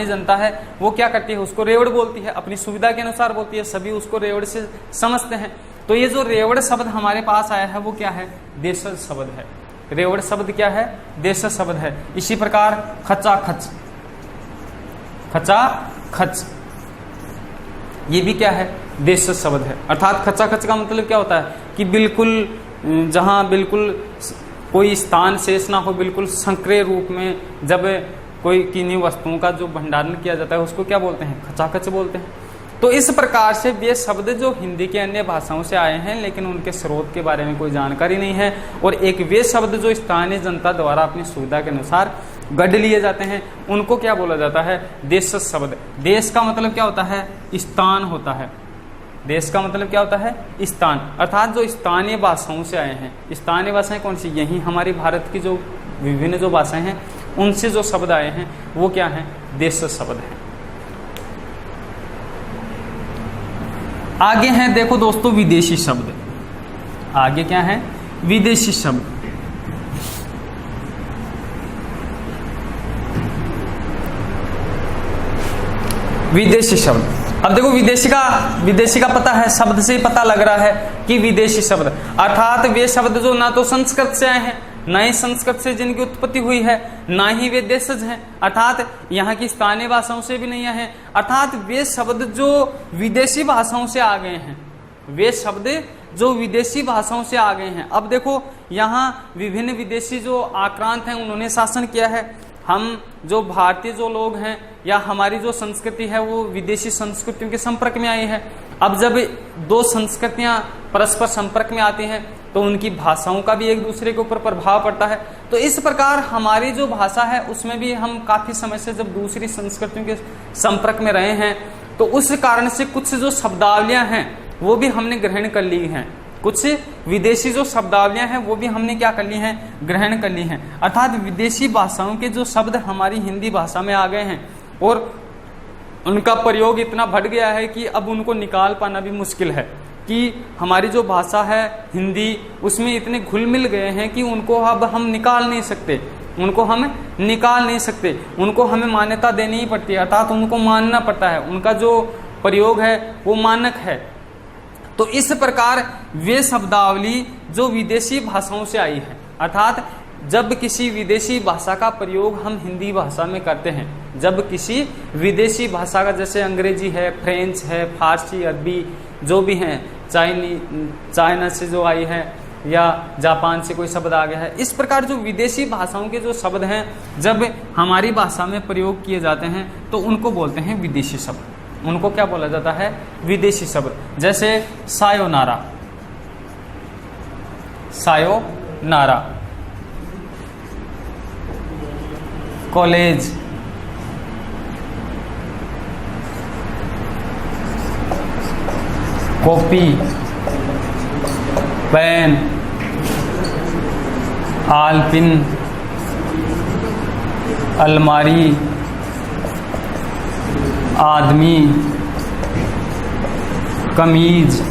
जनता है वो क्या करती है? उसको रेवड़ बोलती है, अपनी सुविधा के अनुसार बोलती है, सभी उसको रेवड़ से समझते हैं। तो ये जो रेवड़ शब्द हमारे पास आया है वो क्या है? देशज शब्द है। रेवड़ शब्द क्या है? देशज शब्द है। इसी प्रकार खचाखच, खचाखच ये भी क्या है? देशज शब्द है। अर्थात खचाखच का मतलब क्या होता है कि बिल्कुल जहां बिल्कुल कोई स्थान शेष ना हो, बिल्कुल संक्रिय रूप में जब कोई किन्हीं वस्तुओं का जो भंडारण किया जाता है उसको क्या बोलते हैं? खचाखच बोलते हैं। तो इस प्रकार से ये शब्द जो हिंदी के अन्य भाषाओं से आए हैं, लेकिन उनके स्रोत के बारे में कोई जानकारी नहीं है, और एक वे शब्द जो स्थानीय जनता द्वारा अपनी सुविधा के अनुसार गढ़ लिए जाते हैं, उनको क्या बोला जाता है? देशज शब्द। देश का मतलब क्या होता है? स्थान होता है। देश का मतलब क्या होता है? स्थान। अर्थात जो स्थानीय भाषाओं से आए हैं। स्थानीय भाषाएं कौन सी? यही हमारी भारत की जो विभिन्न जो भाषाएं हैं उनसे जो शब्द आए हैं वो क्या है? देशज शब्द है। आगे हैं देखो दोस्तों विदेशी शब्द। आगे क्या है? विदेशी शब्द। विदेशी शब्द। अब देखो विदेशी का पता है, शब्द से ही पता लग रहा है कि विदेशी शब्द, अर्थात वे शब्द जो ना तो संस्कृत से आए हैं, ना ही संस्कृत से जिनकी उत्पत्ति हुई है, ना ही वे देशज हैं, अर्थात यहाँ की स्थानीय भाषाओं से भी नहीं आए हैं। अर्थात वे शब्द जो विदेशी भाषाओं से आ गए हैं, वे शब्द जो विदेशी भाषाओं से आ गए हैं। अब देखो यहाँ विभिन्न विदेशी जो आक्रांत हैं उन्होंने शासन किया है। हम जो भारतीय जो लोग हैं या हमारी जो संस्कृति है वो विदेशी संस्कृतियों के संपर्क में आई है। अब जब दो संस्कृतियां परस्पर संपर्क में आती हैं तो उनकी भाषाओं का भी एक दूसरे के ऊपर प्रभाव पड़ता है। तो इस प्रकार हमारी जो भाषा है उसमें भी हम काफी समय से जब दूसरी संस्कृतियों के संपर्क में रहे हैं तो उस कारण से कुछ जो शब्दावलियां हैं वो भी हमने ग्रहण कर ली हैं। कुछ विदेशी जो शब्दावलियां हैं वो भी हमने क्या कर ली हैं, ग्रहण कर ली हैं। अर्थात विदेशी भाषाओं के जो शब्द हमारी हिंदी भाषा में आ गए हैं और उनका प्रयोग इतना बढ़ गया है कि अब उनको निकाल पाना भी मुश्किल है, कि हमारी जो भाषा है हिंदी उसमें इतने घुल मिल गए हैं कि उनको अब हम निकाल नहीं सकते, उनको हम निकाल नहीं सकते, उनको हमें मान्यता देनी ही पड़ती है, अर्थात उनको मानना पड़ता है, उनका जो प्रयोग है वो मानक है। तो इस प्रकार वे शब्दावली जो विदेशी भाषाओं से आई है, अर्थात जब किसी विदेशी भाषा का प्रयोग हम हिंदी भाषा में करते हैं, जब किसी विदेशी भाषा का जैसे अंग्रेजी है, फ्रेंच है, फारसी, अरबी जो भी हैं, चाइना से जो आई है या जापान से कोई शब्द आ गया है, इस प्रकार जो विदेशी भाषाओं के जो शब्द हैं जब हमारी भाषा में प्रयोग किए जाते हैं तो उनको बोलते हैं विदेशी शब्द। उनको क्या बोला जाता है, विदेशी शब्द। जैसे सायोनारा, सायोनारा, कॉलेज, कॉपी, पेन, आलपिन, अलमारी, आदमी, कमीज,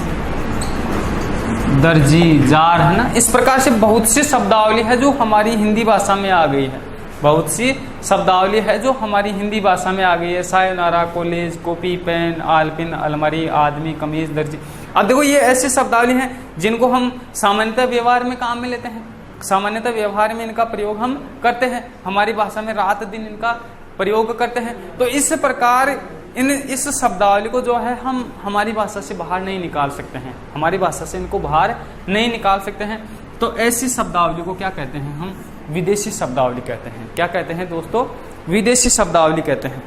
दर्जी, जार, है ना। इस प्रकार से बहुत सी शब्दावली है जो हमारी हिंदी भाषा में आ गई है, बहुत सी शब्दावली है जो हमारी हिंदी भाषा में आ गई है। सायोनारा, कॉलेज, कॉपी, पेन, आलपिन, अलमारी, आदमी, कमीज, दर्जी। अब देखो ये ऐसी शब्दावली हैं जिनको हम सामान्यतः व्यवहार में काम में लेते हैं, सामान्यतः व्यवहार में इनका प्रयोग हम करते हैं, हमारी भाषा में रात दिन इनका प्रयोग करते हैं। तो इस प्रकार इस शब्दावली को जो है हम हमारी भाषा से बाहर नहीं निकाल सकते हैं, हमारी भाषा से इनको बाहर नहीं निकाल सकते हैं। तो ऐसी शब्दावली को क्या कहते हैं, हम विदेशी शब्दावली कहते हैं। क्या कहते हैं दोस्तों, विदेशी शब्दावली कहते हैं।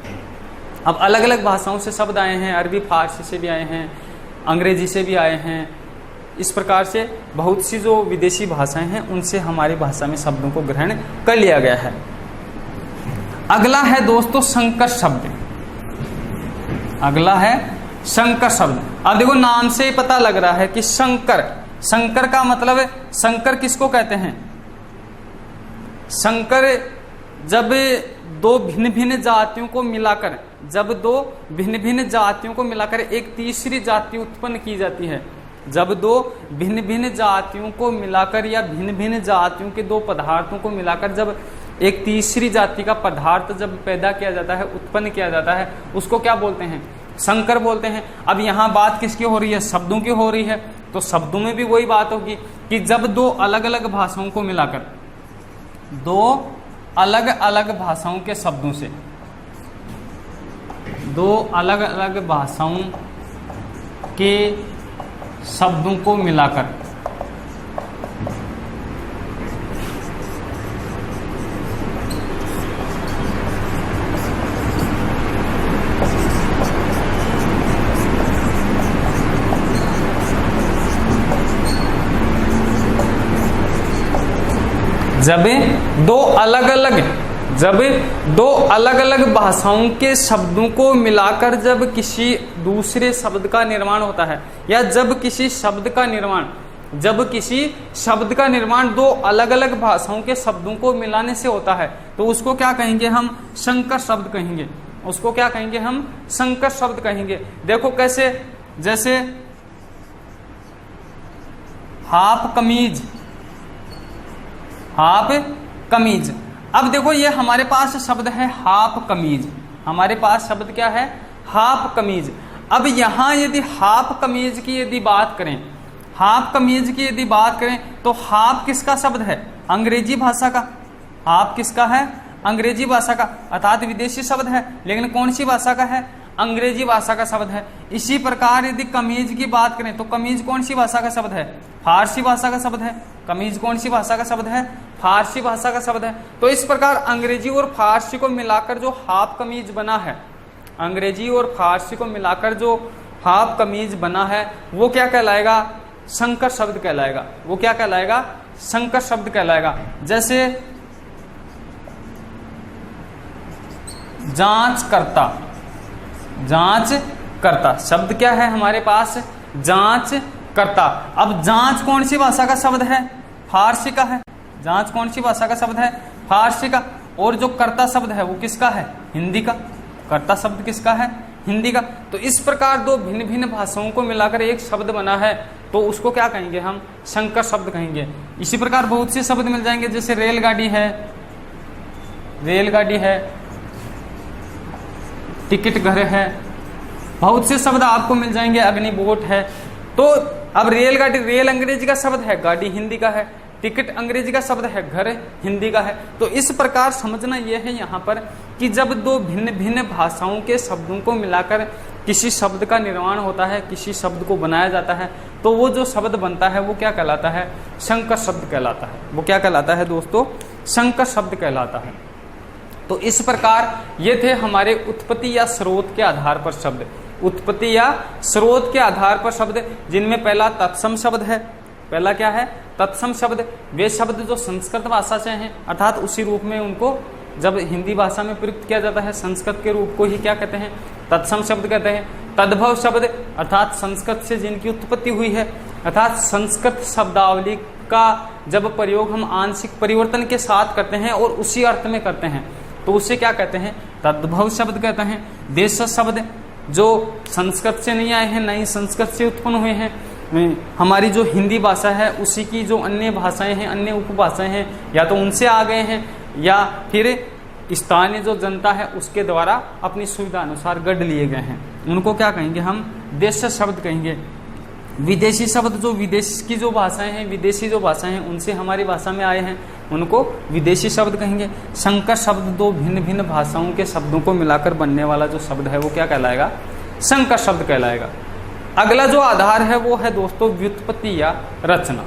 अब अलग अलग भाषाओं से शब्द आए हैं, अरबी फारसी से भी आए हैं, अंग्रेजी से भी आए हैं। इस प्रकार से बहुत सी जो विदेशी भाषाएं हैं उनसे हमारी भाषा में शब्दों को ग्रहण कर लिया गया है। अगला है दोस्तों संकर शब्द। अगला है संकर शब्द। अब देखो नाम से ही पता लग रहा है कि संकर, संकर का मतलब है, संकर किसको कहते हैं, संकर जब दो भिन्न भिन्न जातियों को मिलाकर, जब दो भिन्न भिन्न जातियों को मिलाकर एक तीसरी जाति उत्पन्न की जाती है, जब दो भिन्न भिन्न जातियों को मिलाकर या भिन्न भिन्न जातियों के दो पदार्थों को मिलाकर जब एक तीसरी जाति का पदार्थ जब पैदा किया जाता है, उत्पन्न किया जाता है, उसको क्या बोलते हैं, संकर बोलते हैं। अब यहाँ बात किसकी हो रही है, शब्दों की हो रही है। तो शब्दों में भी वही बात होगी कि जब दो अलग अलग भाषाओं को मिलाकर, दो अलग अलग भाषाओं के शब्दों से, दो अलग अलग भाषाओं के शब्दों को मिलाकर जब दो अलग अलग भाषाओं के शब्दों को मिलाकर जब किसी दूसरे शब्द का निर्माण होता है, या जब किसी शब्द का निर्माण दो अलग अलग भाषाओं के शब्दों को मिलाने से होता है, तो उसको क्या कहेंगे, हम संकर शब्द कहेंगे। उसको क्या कहेंगे, हम संकर शब्द कहेंगे। देखो कैसे, जैसे हाफ कमीज, हाफ कमीज। अब देखो ये हमारे पास शब्द है हाफ कमीज, हमारे पास शब्द क्या है, हाफ कमीज। अब यहां यदि हाफ कमीज की यदि बात करें, हाफ कमीज की यदि बात करें तो हाफ किसका शब्द है, अंग्रेजी भाषा का। हाफ किसका है, अंग्रेजी भाषा का, अर्थात विदेशी शब्द है, लेकिन कौन सी भाषा का है, अंग्रेजी भाषा का शब्द है। इसी प्रकार यदि कमीज की बात करें तो कमीज कौन सी भाषा का शब्द है? फारसी भाषा का शब्द है। कमीज कौन सी भाषा का शब्द है? फारसी भाषा का शब्द है। तो इस प्रकार अंग्रेजी और फारसी को मिलाकर जो हाफ कमीज बना है, अंग्रेजी और फारसी को मिलाकर जो हाफ कमीज बना है वो क्या कहलाएगा? संकर शब्द कहलाएगा। वो क्या कहलाएगा? संकर शब्द कहलाएगा। जैसे जांच करता, जांच करता शब्द क्या है हमारे पास? जांच करता। अब जांच कौन सी भाषा का शब्द है? फारसी का है। जांच कौन सी भाषा का शब्द है? फारसी का। और जो कर्ता शब्द है वो किसका है? हिंदी का। कर्ता शब्द किसका है? हिंदी का। तो इस प्रकार दो भिन्न भिन्न भाषाओं को मिलाकर एक शब्द बना है तो उसको क्या कहेंगे हम? संकर शब्द कहेंगे। इसी प्रकार बहुत से शब्द मिल जाएंगे, जैसे रेलगाड़ी है, रेलगाड़ी है, टिकट घर है, बहुत से शब्द आपको मिल जाएंगे, अग्निबोट है। तो अब रेलगाड़ी, रेल अंग्रेजी का शब्द है, गाड़ी हिंदी का है, टिकट अंग्रेजी का शब्द है, घर हिंदी का है। तो इस प्रकार समझना यह है यहाँ पर कि जब दो भिन्न भिन्न भाषाओं के शब्दों को मिलाकर किसी शब्द का निर्माण होता है, किसी शब्द को बनाया जाता है, तो वो जो शब्द बनता है वो क्या कहलाता है? संकर शब्द कहलाता है। वो क्या कहलाता है दोस्तों? संकर शब्द कहलाता है। तो इस प्रकार ये थे हमारे उत्पत्ति या स्रोत के आधार पर शब्द। उत्पत्ति या स्रोत के आधार पर शब्द, जिनमें पहला तत्सम शब्द है। पहला क्या है? तत्सम शब्द। वे शब्द जो संस्कृत भाषा से हैं, अर्थात उसी रूप में उनको जब हिंदी भाषा में प्रयुक्त किया जाता है, संस्कृत के रूप को ही क्या कहते हैं? तत्सम शब्द कहते हैं। तद्भव शब्द, अर्थात संस्कृत से जिनकी उत्पत्ति हुई है, अर्थात संस्कृत शब्दावली का जब प्रयोग हम आंशिक परिवर्तन के साथ करते हैं और उसी अर्थ में करते हैं तो उसे क्या कहते हैं? तद्भव शब्द कहते हैं। देश शब्द, जो संस्कृत से नहीं आए हैं, नहीं संस्कृत से उत्पन्न हुए हैं, हमारी जो हिंदी भाषा है उसी की जो अन्य भाषाएं हैं, अन्य उपभाषाएं हैं, या तो उनसे आ गए हैं या फिर स्थानीय जो जनता है उसके द्वारा अपनी सुविधा अनुसार गढ़ लिए गए हैं, उनको क्या कहेंगे हम? देश शब्द कहेंगे। विदेशी शब्द, जो विदेश की जो भाषाएं हैं, विदेशी जो भाषाएं हैं उनसे हमारी भाषा में आए हैं, उनको विदेशी शब्द कहेंगे। संकर शब्द, दो भिन्न भिन्न भाषाओं के शब्दों को मिलाकर बनने वाला जो शब्द है वो क्या कहलाएगा? संकर शब्द कहलाएगा। अगला जो आधार है वो है दोस्तों व्युत्पत्ति या रचना।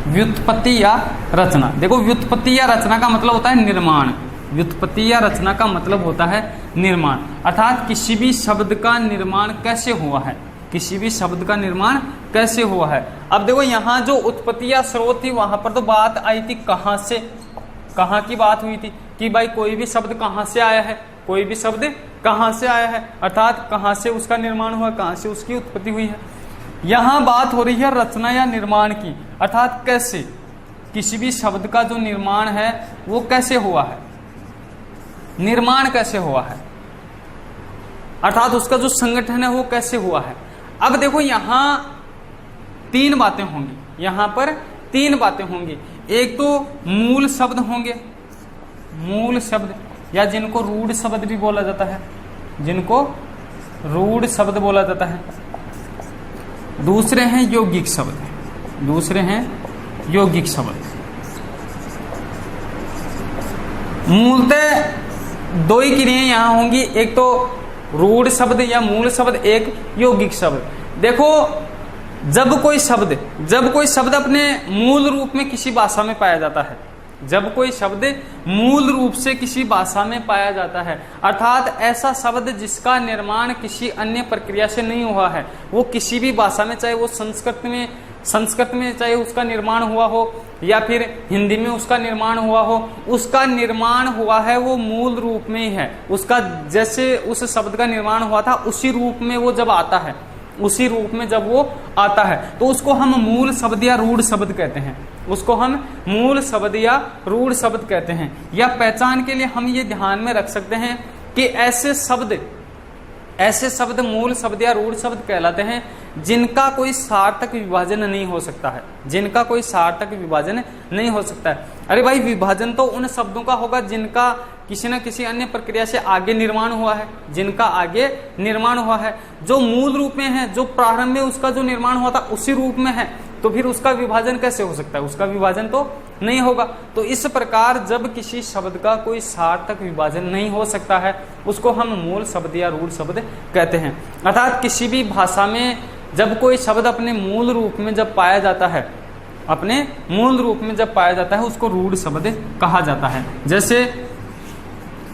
व्युत्पत्ति या रचना, देखो व्युत्पत्ति या रचना का मतलब होता है निर्माण। व्युत्पत्ति या रचना का मतलब होता है निर्माण, अर्थात किसी भी शब्द का निर्माण कैसे हुआ है, किसी भी शब्द का निर्माण कैसे हुआ है। अब देखो यहाँ जो उत्पत्ति या स्रोत थी वहां पर तो बात आई थी कहाँ से, कहाँ की बात हुई थी कि भाई कोई भी शब्द कहाँ से आया है, कोई भी शब्द कहाँ से आया है, अर्थात कहाँ से उसका निर्माण हुआ, कहाँ से उसकी उत्पत्ति हुई है। यहाँ बात हो रही है रचना या निर्माण की, अर्थात कैसे किसी भी शब्द का जो निर्माण है वो कैसे हुआ है, निर्माण कैसे हुआ है, अर्थात उसका जो संगठन है वो कैसे हुआ है। अब देखो यहाँ तीन बातें होंगी, यहाँ पर तीन बातें होंगी। एक तो मूल शब्द होंगे, मूल शब्द या जिनको रूढ़ शब्द भी बोला जाता है, जिनको रूढ़ शब्द बोला जाता है। दूसरे हैं यौगिक शब्द, दूसरे हैं यौगिक शब्द। मूलतः दो ही क्रियाएं यहां होंगी, एक तो रूढ़ शब्द या मूल शब्द, एक यौगिक शब्द। देखो जब कोई शब्द अपने मूल रूप में किसी भाषा में पाया जाता है, जब कोई शब्द मूल रूप से किसी भाषा में पाया जाता है, अर्थात ऐसा शब्द जिसका निर्माण किसी अन्य प्रक्रिया से नहीं हुआ है, वो किसी भी भाषा में, चाहे वो संस्कृत में चाहे उसका निर्माण हुआ हो या फिर हिंदी में उसका निर्माण हुआ हो, उसका निर्माण हुआ है वो मूल रूप में ही है। उसका जैसे उस शब्द का निर्माण हुआ था उसी रूप में वो जब आता है, उसी रूप में जब वो आता है तो उसको हम मूल शब्द या रूढ़ शब्द कहते हैं, उसको हम मूल शब्द या रूढ़ शब्द कहते हैं। या पहचान के लिए हम ये ध्यान में रख सकते हैं कि ऐसे शब्द मूल शब्द या रूढ़ शब्द कहलाते हैं जिनका कोई सार्थक विभाजन नहीं हो सकता है, जिनका कोई सार्थक विभाजन नहीं हो सकता है। अरे भाई विभाजन तो उन शब्दों का होगा जिनका किसी न किसी अन्य प्रक्रिया से आगे निर्माण हुआ है, जिनका आगे निर्माण हुआ है। जो मूल रूप में है, जो प्रारंभ में उसका जो निर्माण हुआ था उसी रूप में है, तो फिर उसका विभाजन कैसे हो सकता है? उसका विभाजन तो नहीं होगा। तो इस प्रकार जब किसी शब्द का कोई सार्थक विभाजन नहीं हो सकता है उसको हम मूल शब्द या रूढ़ शब्द कहते हैं। अर्थात किसी भी भाषा में जब कोई शब्द अपने मूल रूप में जब पाया जाता है, अपने मूल रूप में जब पाया जाता है उसको रूढ़ शब्द कहा जाता है। जैसे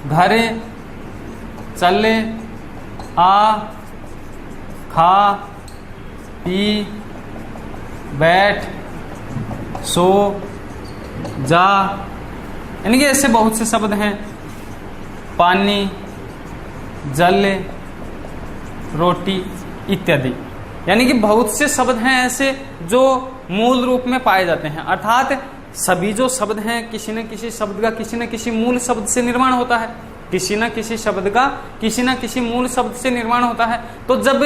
घरे, चले, आ, खा, पी, बैठ, सो, जा, यानी कि ऐसे बहुत से शब्द हैं। पानी, जल, रोटी इत्यादि, यानी कि बहुत से शब्द हैं ऐसे जो मूल रूप में पाए जाते हैं। अर्थात सभी जो शब्द हैं किसी न किसी शब्द का किसी न किसी मूल शब्द से निर्माण होता है, किसी न किसी शब्द का किसी न किसी मूल शब्द से निर्माण होता है। तो जब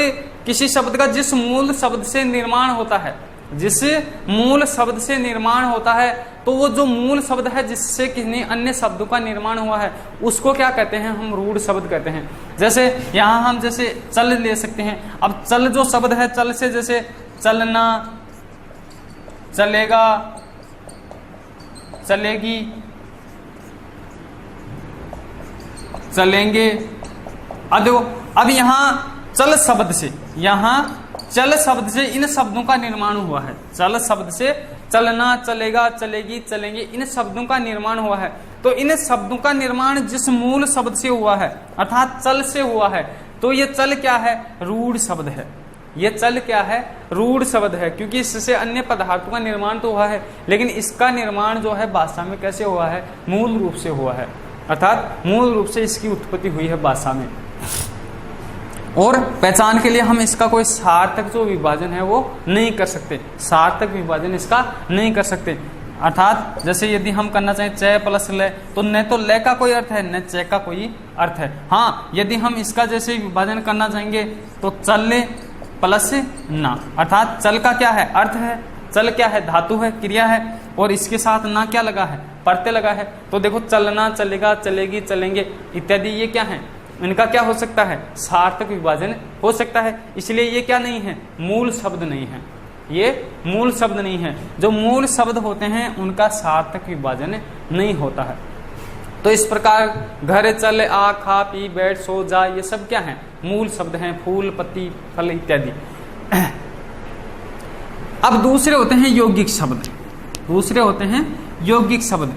किसी शब्द का जिस मूल शब्द से निर्माण होता है, जिस मूल शब्द से निर्माण होता है, तो वो जो मूल शब्द है जिससे किसी अन्य शब्दों का निर्माण हुआ है उसको क्या कहते हैं, हम रूढ़ शब्द कहते हैं। जैसे यहाँ हम जैसे चल ले सकते हैं। अब चल जो शब्द है, चल से जैसे चलना, चलेगा, चलेगी, चलेंगे। अब यहाँ चल शब्द से, यहाँ चल शब्द से इन शब्दों का निर्माण हुआ है। चल शब्द से चलना, चलेगा, चलेगी, चलेंगे, इन शब्दों का निर्माण हुआ है। तो इन शब्दों का निर्माण जिस मूल शब्द से हुआ है अर्थात चल से हुआ है, तो ये चल क्या है, रूढ़ शब्द है। ये चल क्या है, रूढ़ शब्द है, क्योंकि इससे अन्य पदार्थों का निर्माण तो हुआ है लेकिन इसका निर्माण जो है भाषा में कैसे हुआ है, मूल रूप से हुआ है। अर्थात मूल रूप से इसकी उत्पत्ति हुई है भाषा में। और पहचान के लिए हम इसका कोई सार्थक जो विभाजन है वो नहीं कर सकते, सार्थक विभाजन इसका नहीं कर सकते। अर्थात जैसे यदि हम करना चाहें च प्लस ल, तो न तो ल का कोई अर्थ है न च का कोई अर्थ है। हाँ, यदि हम इसका जैसे विभाजन करना चाहेंगे तो चल प्लस ना, अर्थात चल का क्या है, अर्थ है। चल क्या है, धातु है, क्रिया है, और इसके साथ ना क्या लगा है, प्रत्यय लगा है। तो देखो चलना, चलेगा, चलेगी, चलेंगे इत्यादि ये क्या है, इनका क्या हो सकता है, सार्थक विभाजन हो सकता है। इसलिए ये क्या नहीं है, मूल शब्द नहीं है, ये मूल शब्द नहीं है। जो मूल शब्द होते हैं उनका सार्थक विभाजन नहीं होता है। तो इस प्रकार घर, चल, आ, खा, पी, बैठ, सो, जा, ये सब क्या है, मूल शब्द हैं। फूल, पत्ती, फल इत्यादि। अब दूसरे होते हैं यौगिक शब्द। दूसरे होते हैं यौगिक शब्द।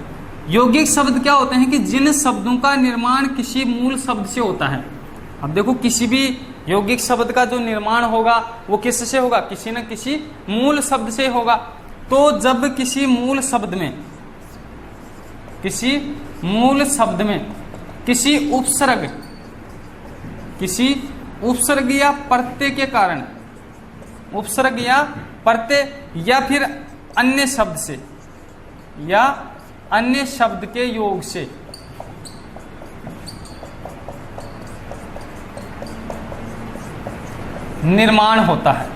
यौगिक शब्द क्या होते हैं कि जिन शब्दों का निर्माण किसी मूल शब्द से होता है। अब देखो किसी भी यौगिक शब्द का जो निर्माण होगा वो किससे होगा, किसी न किसी मूल शब्द से होगा। तो जब किसी मूल शब्द में, किसी मूल शब्द में किसी उपसर्ग या प्रत्यय के कारण, उपसर्ग या प्रत्यय या फिर अन्य शब्द से या अन्य शब्द के योग से निर्माण होता है।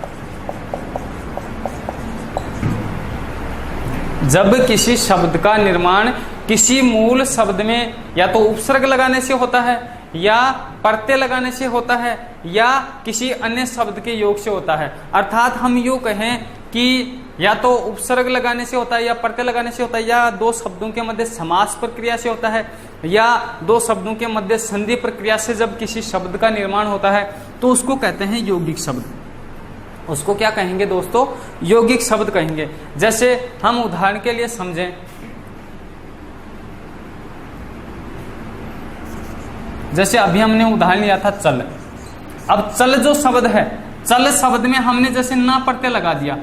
जब किसी शब्द का निर्माण किसी मूल शब्द में या तो उपसर्ग लगाने से होता है या प्रत्यय लगाने से होता है या किसी अन्य शब्द के योग से होता है। अर्थात हम यूं कहें कि या तो उपसर्ग लगाने से होता है या प्रत्यय लगाने से होता है, या दो शब्दों के मध्य समास प्रक्रिया से होता है, या दो शब्दों के मध्य संधि प्रक्रिया से जब किसी शब्द का निर्माण होता है तो उसको कहते हैं यौगिक शब्द। उसको क्या कहेंगे दोस्तों, यौगिक शब्द कहेंगे। जैसे हम उदाहरण के लिए समझें, जैसे अभी हमने उदाहरण लिया था चल। अब चल जो शब्द है, चल शब्द में हमने जैसे ना प्रत्यय लगा दिया।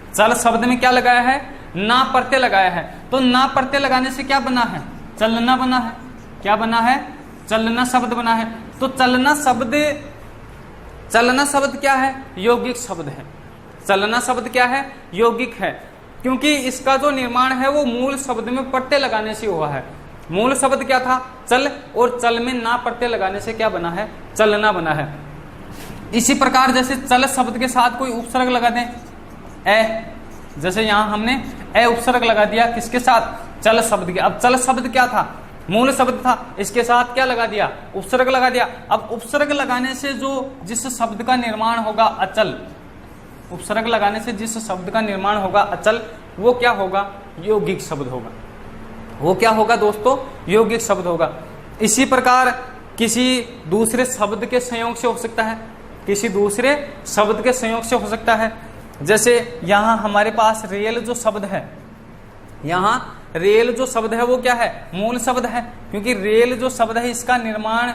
चल शब्द में क्या लगाया है, ना प्रत्यय लगाया है। तो ना प्रत्यय लगाने से क्या बना है, चलना बना है। क्या बना है, चलना शब्द बना है। तो चलना शब्द क्या है, यौगिक शब्द है। चलना शब्द क्या है, यौगिक है, क्योंकि इसका जो निर्माण है वो मूल शब्द में प्रत्यय लगाने से हुआ है। मूल शब्द क्या था, चल, और चल में ना प्रत्यय लगाने से क्या बना है, चलना बना है। इसी प्रकार जैसे चल शब्द के साथ कोई उपसर्ग लगा दें, ए, जैसे यहां हमने ए उपसर्ग लगा दिया किसके साथ, चल शब्द के। अब चल शब्द क्या था, मूल शब्द था, इसके साथ क्या लगा दिया, उपसर्ग लगा दिया। अब उपसर्ग लगाने से जो जिस शब्द का निर्माण होगा अचल, उपसर्ग लगाने से जिस शब्द का निर्माण होगा अचल, वो क्या होगा, यौगिक शब्द होगा। वो क्या होगा दोस्तों, यौगिक शब्द होगा। इसी प्रकार किसी दूसरे शब्द के संयोग से हो सकता है, किसी दूसरे शब्द के संयोग से हो सकता है। जैसे यहाँ हमारे पास रेल जो शब्द है, यहाँ रेल जो शब्द है वो क्या है, मूल शब्द है, क्योंकि रेल जो शब्द है इसका निर्माण,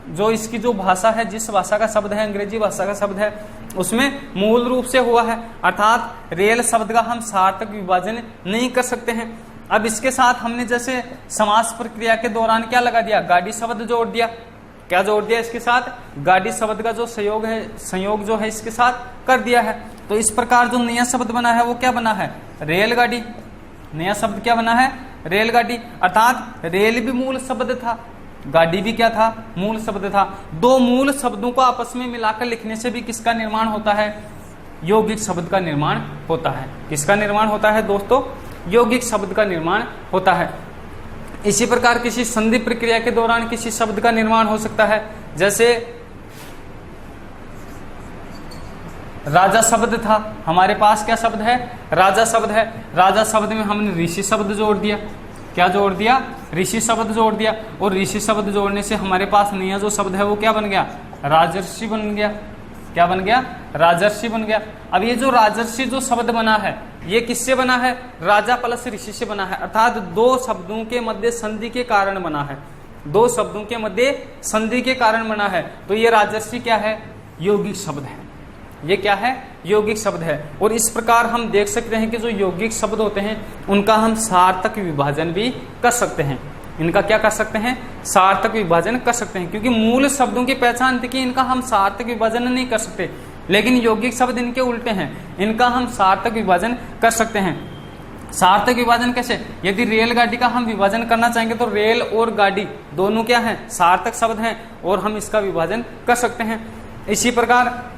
जो इसकी जो भाषा है, जिस भाषा का शब्द है, अंग्रेजी भाषा का शब्द है, उसमें मूल रूप से हुआ है। अर्थात रेल शब्द का हम सार्थक विभाजन नहीं कर सकते हैं। अब इसके साथ हमने जैसे समास प्रक्रिया के दौरान क्या लगा दिया, गाड़ी शब्द जोड़ दिया। क्या जोड़ दिया इसके साथ, गाड़ी शब्द का जो संयोग जो है इसके साथ कर दिया है। तो इस प्रकार जो नया शब्द बना है वो क्या बना है, रेलगाड़ी। नया शब्द क्या बना है, रेलगाड़ी। अर्थात रेल भी मूल शब्द था, गाड़ी भी क्या था, मूल शब्द था। दो मूल शब्दों को आपस में मिलाकर लिखने से भी किसका निर्माण होता है, यौगिक शब्द का निर्माण होता है। किसका निर्माण होता है दोस्तों, यौगिक शब्द का निर्माण होता है। इसी प्रकार किसी संधि प्रक्रिया के दौरान किसी शब्द का निर्माण हो सकता है। जैसे राजा शब्द था, हमारे पास क्या शब्द है, राजा शब्द है। राजा शब्द में हमने ऋषि शब्द जोड़ दिया। क्या जोड़ दिया, ऋषि शब्द जोड़ दिया। और ऋषि शब्द जोड़ने से हमारे पास नया जो शब्द है वो क्या बन गया, राजर्षि बन गया। क्या बन गया, राजर्षि बन गया। अब ये जो राजर्षि जो शब्द बना है ये किससे बना है, राजा प्लस ऋषि से बना है। अर्थात दो शब्दों के मध्य संधि के कारण बना है, दो शब्दों के मध्य संधि के कारण बना है। तो ये राजर्षि क्या है, यौगिक शब्द है। ये क्या है, यौगिक शब्द है। और इस प्रकार हम देख सकते हैं कि जो यौगिक शब्द होते हैं उनका हम सार्थक विभाजन भी कर सकते हैं। इनका क्या कर सकते हैं, सार्थक विभाजन कर सकते हैं। क्योंकि मूल शब्दों की पहचान थी कि इनका हम सार्थक विभाजन नहीं कर सकते, लेकिन यौगिक शब्द इनके उल्टे हैं, इनका हम सार्थक विभाजन कर सकते हैं। सार्थक विभाजन कैसे, यदि रेलगाड़ी का हम विभाजन करना चाहेंगे तो रेल और गाड़ी दोनों क्या है, सार्थक शब्द हैं और हम इसका विभाजन कर सकते हैं। इसी प्रकार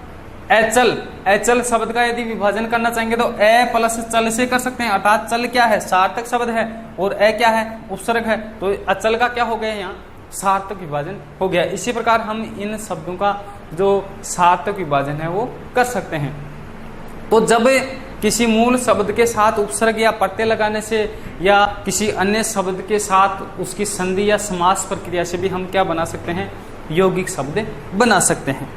एचल शब्द का यदि विभाजन करना चाहेंगे तो ए प्लस चल से कर सकते हैं। अर्थात चल क्या है, सार्थक शब्द है और ए क्या है, उपसर्ग है। तो अचल का क्या हो गया, यहाँ सार्थक विभाजन हो गया। इसी प्रकार हम इन शब्दों का जो सार्थक विभाजन है वो कर सकते हैं। तो जब किसी मूल शब्द के साथ उपसर्ग या प्रत्यय लगाने से या किसी अन्य शब्द के साथ उसकी संधि या समास प्रक्रिया से भी हम क्या बना सकते हैं, यौगिक शब्द बना सकते हैं।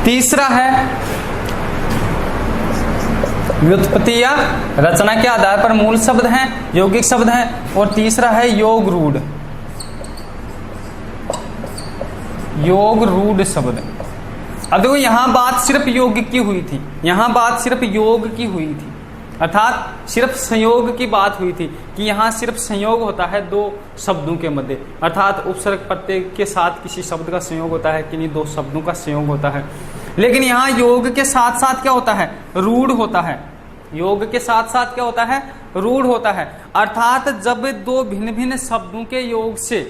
तीसरा है व्युत्पत्ति या रचना के आधार पर मूल शब्द हैं, यौगिक शब्द हैं। और तीसरा है योग रूढ़, योग रूढ़ शब्द। अब देखो यहां बात सिर्फ यौगिक की हुई थी, यहां बात सिर्फ योग की हुई थी, अर्थात सिर्फ संयोग की बात हुई थी कि यहाँ सिर्फ संयोग होता है दो शब्दों के मध्य, अर्थात उपसर्ग प्रत्यय के साथ किसी शब्द का संयोग होता है कि नहीं, दो शब्दों का संयोग होता है। लेकिन यहाँ योग के साथ साथ क्या होता है, रूढ़ होता है। योग के साथ साथ क्या होता है, रूढ़ होता है। अर्थात जब दो भिन्न भिन्न शब्दों के योग से,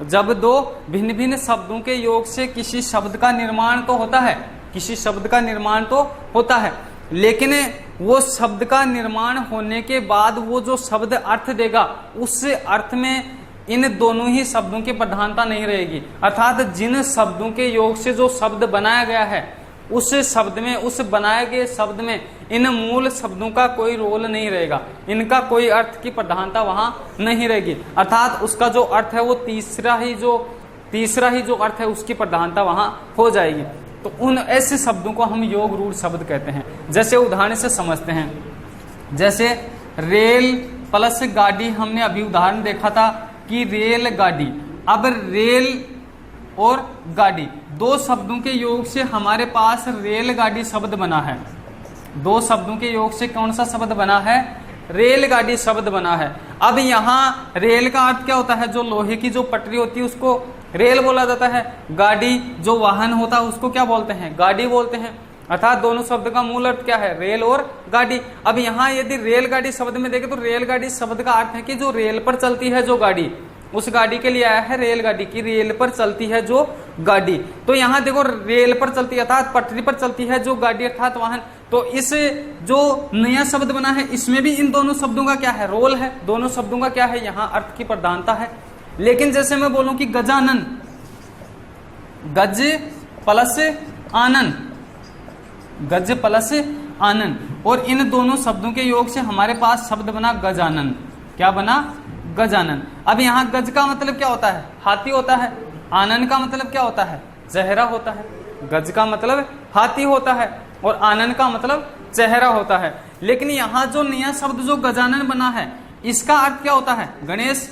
जब दो भिन्न भिन्न शब्दों के योग से किसी शब्द का निर्माण तो होता है, किसी शब्द का निर्माण तो होता है, लेकिन वो शब्द का निर्माण होने के बाद वो जो शब्द अर्थ देगा उस अर्थ में इन दोनों ही शब्दों की प्रधानता नहीं रहेगी। अर्थात जिन शब्दों के योग से जो शब्द बनाया गया है उस शब्द में, उस बनाए गए शब्द में इन मूल शब्दों का कोई रोल नहीं रहेगा, इनका कोई अर्थ की प्रधानता वहां नहीं रहेगी। अर्थात उसका जो अर्थ है वो तीसरा ही जो अर्थ है उसकी प्रधानता वहां हो जाएगी। तो उन ऐसे शब्दों को हम योग रूढ़ शब्द कहते हैं। जैसे उदाहरण से समझते हैं, जैसे रेल प्लस गाड़ी, हमने अभी उदाहरण देखा था कि रेल गाड़ी। अब रेल और गाड़ी दो शब्दों के योग से हमारे पास रेलगाड़ी शब्द बना है। दो शब्दों के योग से कौन सा शब्द बना है, रेलगाड़ी शब्द बना है। अब यहाँ रेल का अर्थ क्या होता है, जो लोहे की जो पटरी होती है उसको रेल बोला जाता है, गाड़ी जो वाहन होता है उसको क्या बोलते हैं, गाड़ी बोलते हैं। अर्थात दोनों शब्द का मूल अर्थ क्या है, रेल और गाड़ी। अब यहाँ यदि रेलगाड़ी शब्द में देखें तो रेलगाड़ी शब्द का अर्थ है कि जो रेल पर चलती है जो गाड़ी, उस गाड़ी के लिए आया है रेलगाड़ी की, रेल पर चलती है जो गाड़ी। तो यहाँ देखो रेल पर चलती है अर्थात पटरी पर चलती है जो गाड़ी अर्थात वाहन। तो इस जो नया शब्द बना है इसमें भी इन दोनों शब्दों का क्या है, रोल है। दोनों शब्दों का क्या है, यहाँ अर्थ की प्रधानता है। लेकिन जैसे मैं बोलूं कि गजानन, गज प्लस आनन, गज प्लस आनन, और इन दोनों शब्दों के योग से हमारे पास शब्द बना गजानन। क्या बना, गजानन। अब यहाँ गज का मतलब क्या होता है, हाथी होता है। आनन का मतलब क्या होता है, चेहरा होता है। गज का मतलब हाथी होता है और आनन का मतलब चेहरा होता है। लेकिन यहाँ जो नया शब्द जो गजानन बना है इसका अर्थ क्या होता है, गणेश,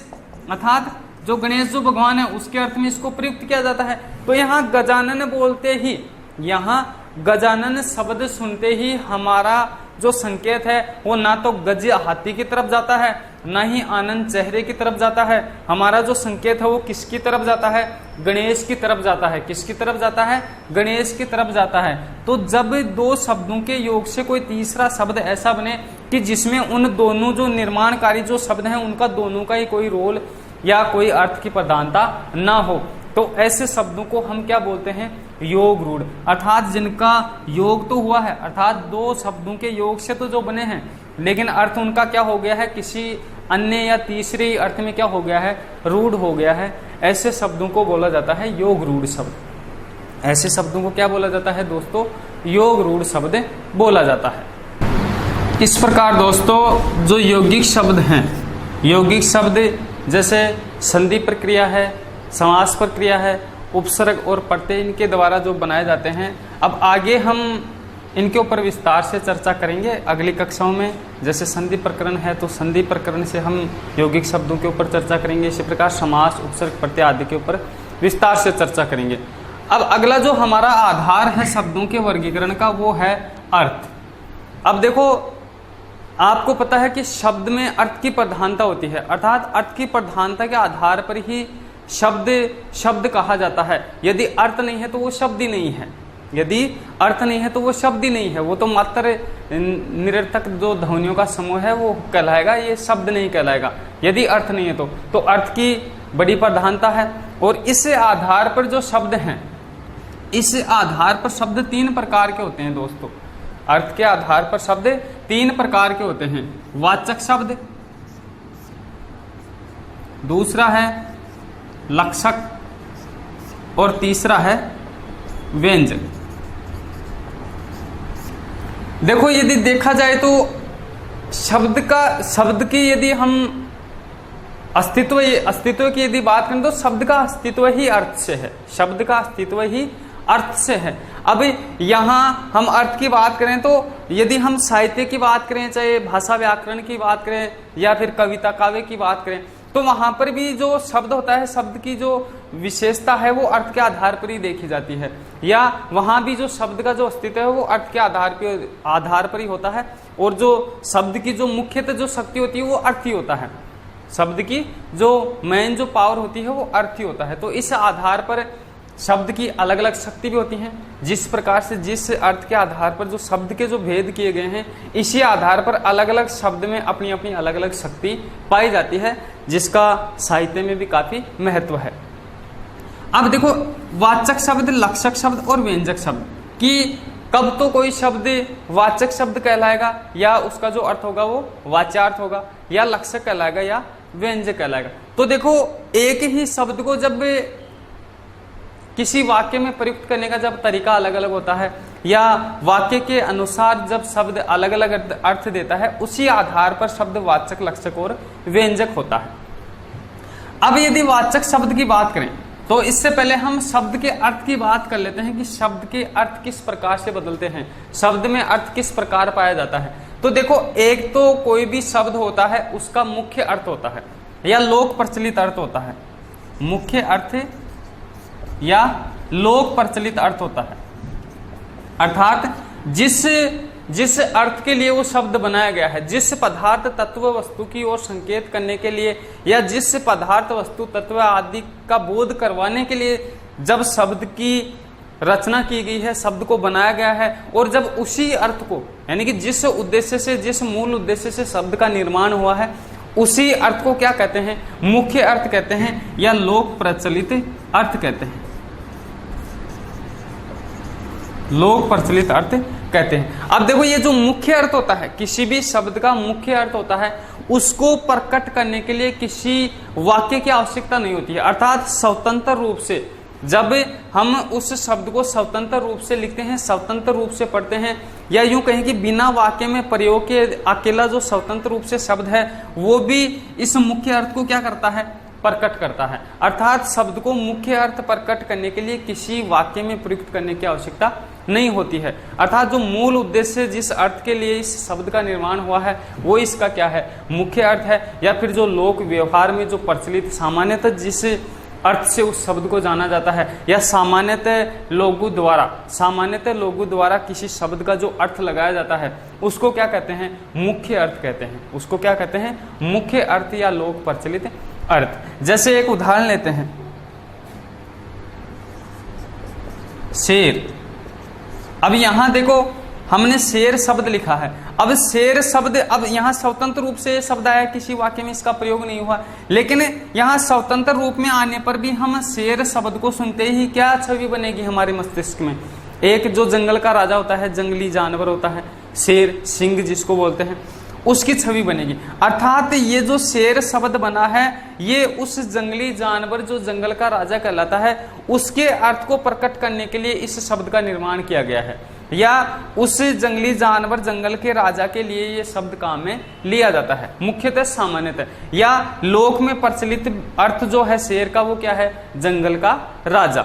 अर्थात जो गणेश जो भगवान है उसके अर्थ में इसको प्रयुक्त किया जाता है। तो यहाँ गजानन बोलते ही, यहाँ गजानन शब्द सुनते ही हमारा जो संकेत है वो ना तो गज हाथी की तरफ जाता है, ना ही आनंद चेहरे की तरफ जाता है। हमारा जो संकेत है वो किसकी तरफ जाता है, गणेश की तरफ जाता है। किसकी तरफ जाता है, गणेश की तरफ जाता है। तो जब दो शब्दों के योग से कोई तीसरा शब्द ऐसा बने कि जिसमें उन दोनों जो निर्माणकारी जो शब्द हैं उनका दोनों का ही कोई रोल या कोई अर्थ की प्रधानता ना हो, तो ऐसे शब्दों को हम क्या बोलते हैं, योग रूढ़। अर्थात जिनका योग तो हुआ है, अर्थात दो शब्दों के योग से तो जो बने हैं लेकिन अर्थ उनका क्या हो गया है, किसी अन्य या तीसरे अर्थ में क्या हो गया है, रूढ़ हो गया है। ऐसे शब्दों को बोला जाता है योग रूढ़ शब्द। ऐसे शब्दों को क्या बोला जाता है दोस्तों, योग रूढ़ शब्द बोला जाता है। इस प्रकार दोस्तों जो यौगिक शब्द हैं, यौगिक शब्द जैसे संधि प्रक्रिया है, समास प्रक्रिया है, उपसर्ग और प्रत्यय, इनके द्वारा जो बनाए जाते हैं। अब आगे हम इनके ऊपर विस्तार से चर्चा करेंगे अगली कक्षाओं में। जैसे संधि प्रकरण है तो संधि प्रकरण से हम यौगिक शब्दों के ऊपर चर्चा करेंगे। इसी प्रकार समास, उपसर्ग, प्रत्यय आदि के ऊपर विस्तार से चर्चा करेंगे। अब अगला जो हमारा आधार है शब्दों के वर्गीकरण का वो है अर्थ। अब देखो आपको पता है कि शब्द में अर्थ की प्रधानता होती है, अर्थात अर्थ की प्रधानता के आधार पर ही शब्द कहा जाता है। यदि अर्थ नहीं है तो वो शब्द ही नहीं है, यदि अर्थ नहीं है तो वो शब्द ही नहीं है, वो तो मात्र निरर्थक जो ध्वनियों का समूह है वो कहलाएगा, ये शब्द नहीं कहलाएगा यदि अर्थ नहीं है तो अर्थ की बड़ी प्रधानता है। और इस आधार पर जो शब्द हैं, इस आधार पर शब्द तीन प्रकार के होते हैं दोस्तों। अर्थ के आधार पर शब्द तीन प्रकार के होते हैं, वाचक शब्द, दूसरा है लक्षक और तीसरा है व्यंजक। देखो यदि देखा जाए तो शब्द की यदि हम अस्तित्व की यदि बात करें तो शब्द का अस्तित्व ही अर्थ से है, शब्द का अस्तित्व ही अर्थ से है। अब यहाँ हम अर्थ की बात करें तो यदि हम साहित्य की बात करें, चाहे भाषा व्याकरण की बात करें या फिर कविता काव्य की बात करें, तो वहां पर भी जो शब्द होता है, शब्द की जो विशेषता है वो अर्थ के आधार पर ही देखी जाती है, या वहां भी जो शब्द का जो अस्तित्व है वो अर्थ के आधार पर ही होता है। और जो शब्द की जो मुख्यतः जो शक्ति होती है वो अर्थ ही होता है, शब्द की जो मेन जो पावर होती है वो अर्थ ही होता है। तो इस आधार पर शब्द की अलग अलग शक्ति भी होती है। जिस प्रकार से जिस अर्थ के आधार पर जो शब्द के जो भेद किए गए हैं, इसी आधार पर अलग अलग शब्द में अपनी अपनी अलग अलग शक्ति पाई जाती है, जिसका साहित्य में भी काफी महत्व है। अब देखो वाचक शब्द, लक्षक शब्द और व्यंजक शब्द कि कब तो कोई शब्द वाचक शब्द कहलाएगा या उसका जो अर्थ होगा वो वाच्यार्थ होगा, या लक्षक कहलाएगा या व्यंजक कहलाएगा। तो देखो एक ही शब्द को जब किसी वाक्य में प्रयुक्त करने का जब तरीका अलग अलग होता है, या वाक्य के अनुसार जब शब्द अलग अलग अर्थ देता है, उसी आधार पर शब्द वाचक, लक्षक और व्यंजक होता है। अब यदि वाचक शब्द की बात करें तो इससे पहले हम शब्द के अर्थ की बात कर लेते हैं कि शब्द के अर्थ किस प्रकार से बदलते हैं, शब्द में अर्थ किस प्रकार पाया जाता है। तो देखो एक तो कोई भी शब्द होता है उसका मुख्य अर्थ होता है या लोक प्रचलित अर्थ होता है, मुख्य अर्थ या लोक प्रचलित अर्थ होता है। अर्थात जिस अर्थ के लिए वो शब्द बनाया गया है, जिस पदार्थ तत्व वस्तु की ओर संकेत करने के लिए, या जिस पदार्थ वस्तु तत्व आदि का बोध करवाने के लिए जब शब्द की रचना की गई है, शब्द को बनाया गया है, और जब उसी अर्थ को यानी कि जिस उद्देश्य से, जिस मूल उद्देश्य से शब्द का निर्माण हुआ है, उसी अर्थ को क्या कहते हैं, मुख्य अर्थ कहते हैं या लोक प्रचलित अर्थ कहते हैं, लोक प्रचलित अर्थ कहते हैं। अब देखो ये जो मुख्य अर्थ होता है, किसी भी शब्द का मुख्य अर्थ होता है, उसको प्रकट करने के लिए किसी वाक्य की आवश्यकता नहीं होती है। अर्थात स्वतंत्र रूप से जब हम उस शब्द को स्वतंत्र रूप से लिखते हैं, स्वतंत्र रूप से पढ़ते हैं, या यूं कहें कि बिना वाक्य में प्रयोग के अकेला जो स्वतंत्र रूप से शब्द है वो भी इस मुख्य अर्थ को क्या करता है, प्रकट करता है। अर्थात शब्द को मुख्य अर्थ प्रकट करने के लिए किसी वाक्य में प्रयुक्त करने की आवश्यकता नहीं होती है। अर्थात जो मूल उद्देश्य जिस अर्थ के लिए इस शब्द का निर्माण हुआ है वो इसका क्या है, मुख्य अर्थ है। या फिर जो लोक व्यवहार में जो प्रचलित सामान्यतः जिस अर्थ से उस शब्द को जाना जाता है, या सामान्यतः लोगों द्वारा किसी शब्द का जो अर्थ लगाया जाता है उसको क्या कहते हैं, मुख्य अर्थ कहते हैं। उसको क्या कहते हैं, मुख्य अर्थ या लोक प्रचलित अर्थ। जैसे एक उदाहरण लेते हैं, शेर। अब यहां देखो हमने शेर शब्द लिखा है। अब शेर शब्द, अब यहाँ स्वतंत्र रूप से शब्द आया, किसी वाक्य में इसका प्रयोग नहीं हुआ, लेकिन यहाँ स्वतंत्र रूप में आने पर भी हम शेर शब्द को सुनते ही क्या छवि बनेगी हमारे मस्तिष्क में, एक जो जंगल का राजा होता है, जंगली जानवर होता है, शेर, सिंह जिसको बोलते हैं, उसकी छवि बनेगी। अर्थात ये जो शेर शब्द बना है ये उस जंगली जानवर जो जंगल का राजा कहलाता है उसके अर्थ को प्रकट करने के लिए इस शब्द का निर्माण किया गया है, या उस जंगली जानवर जंगल के राजा के लिए ये शब्द काम में लिया जाता है, मुख्यतः सामान्यतः। या लोक में प्रचलित अर्थ जो है शेर का वो क्या है, जंगल का राजा।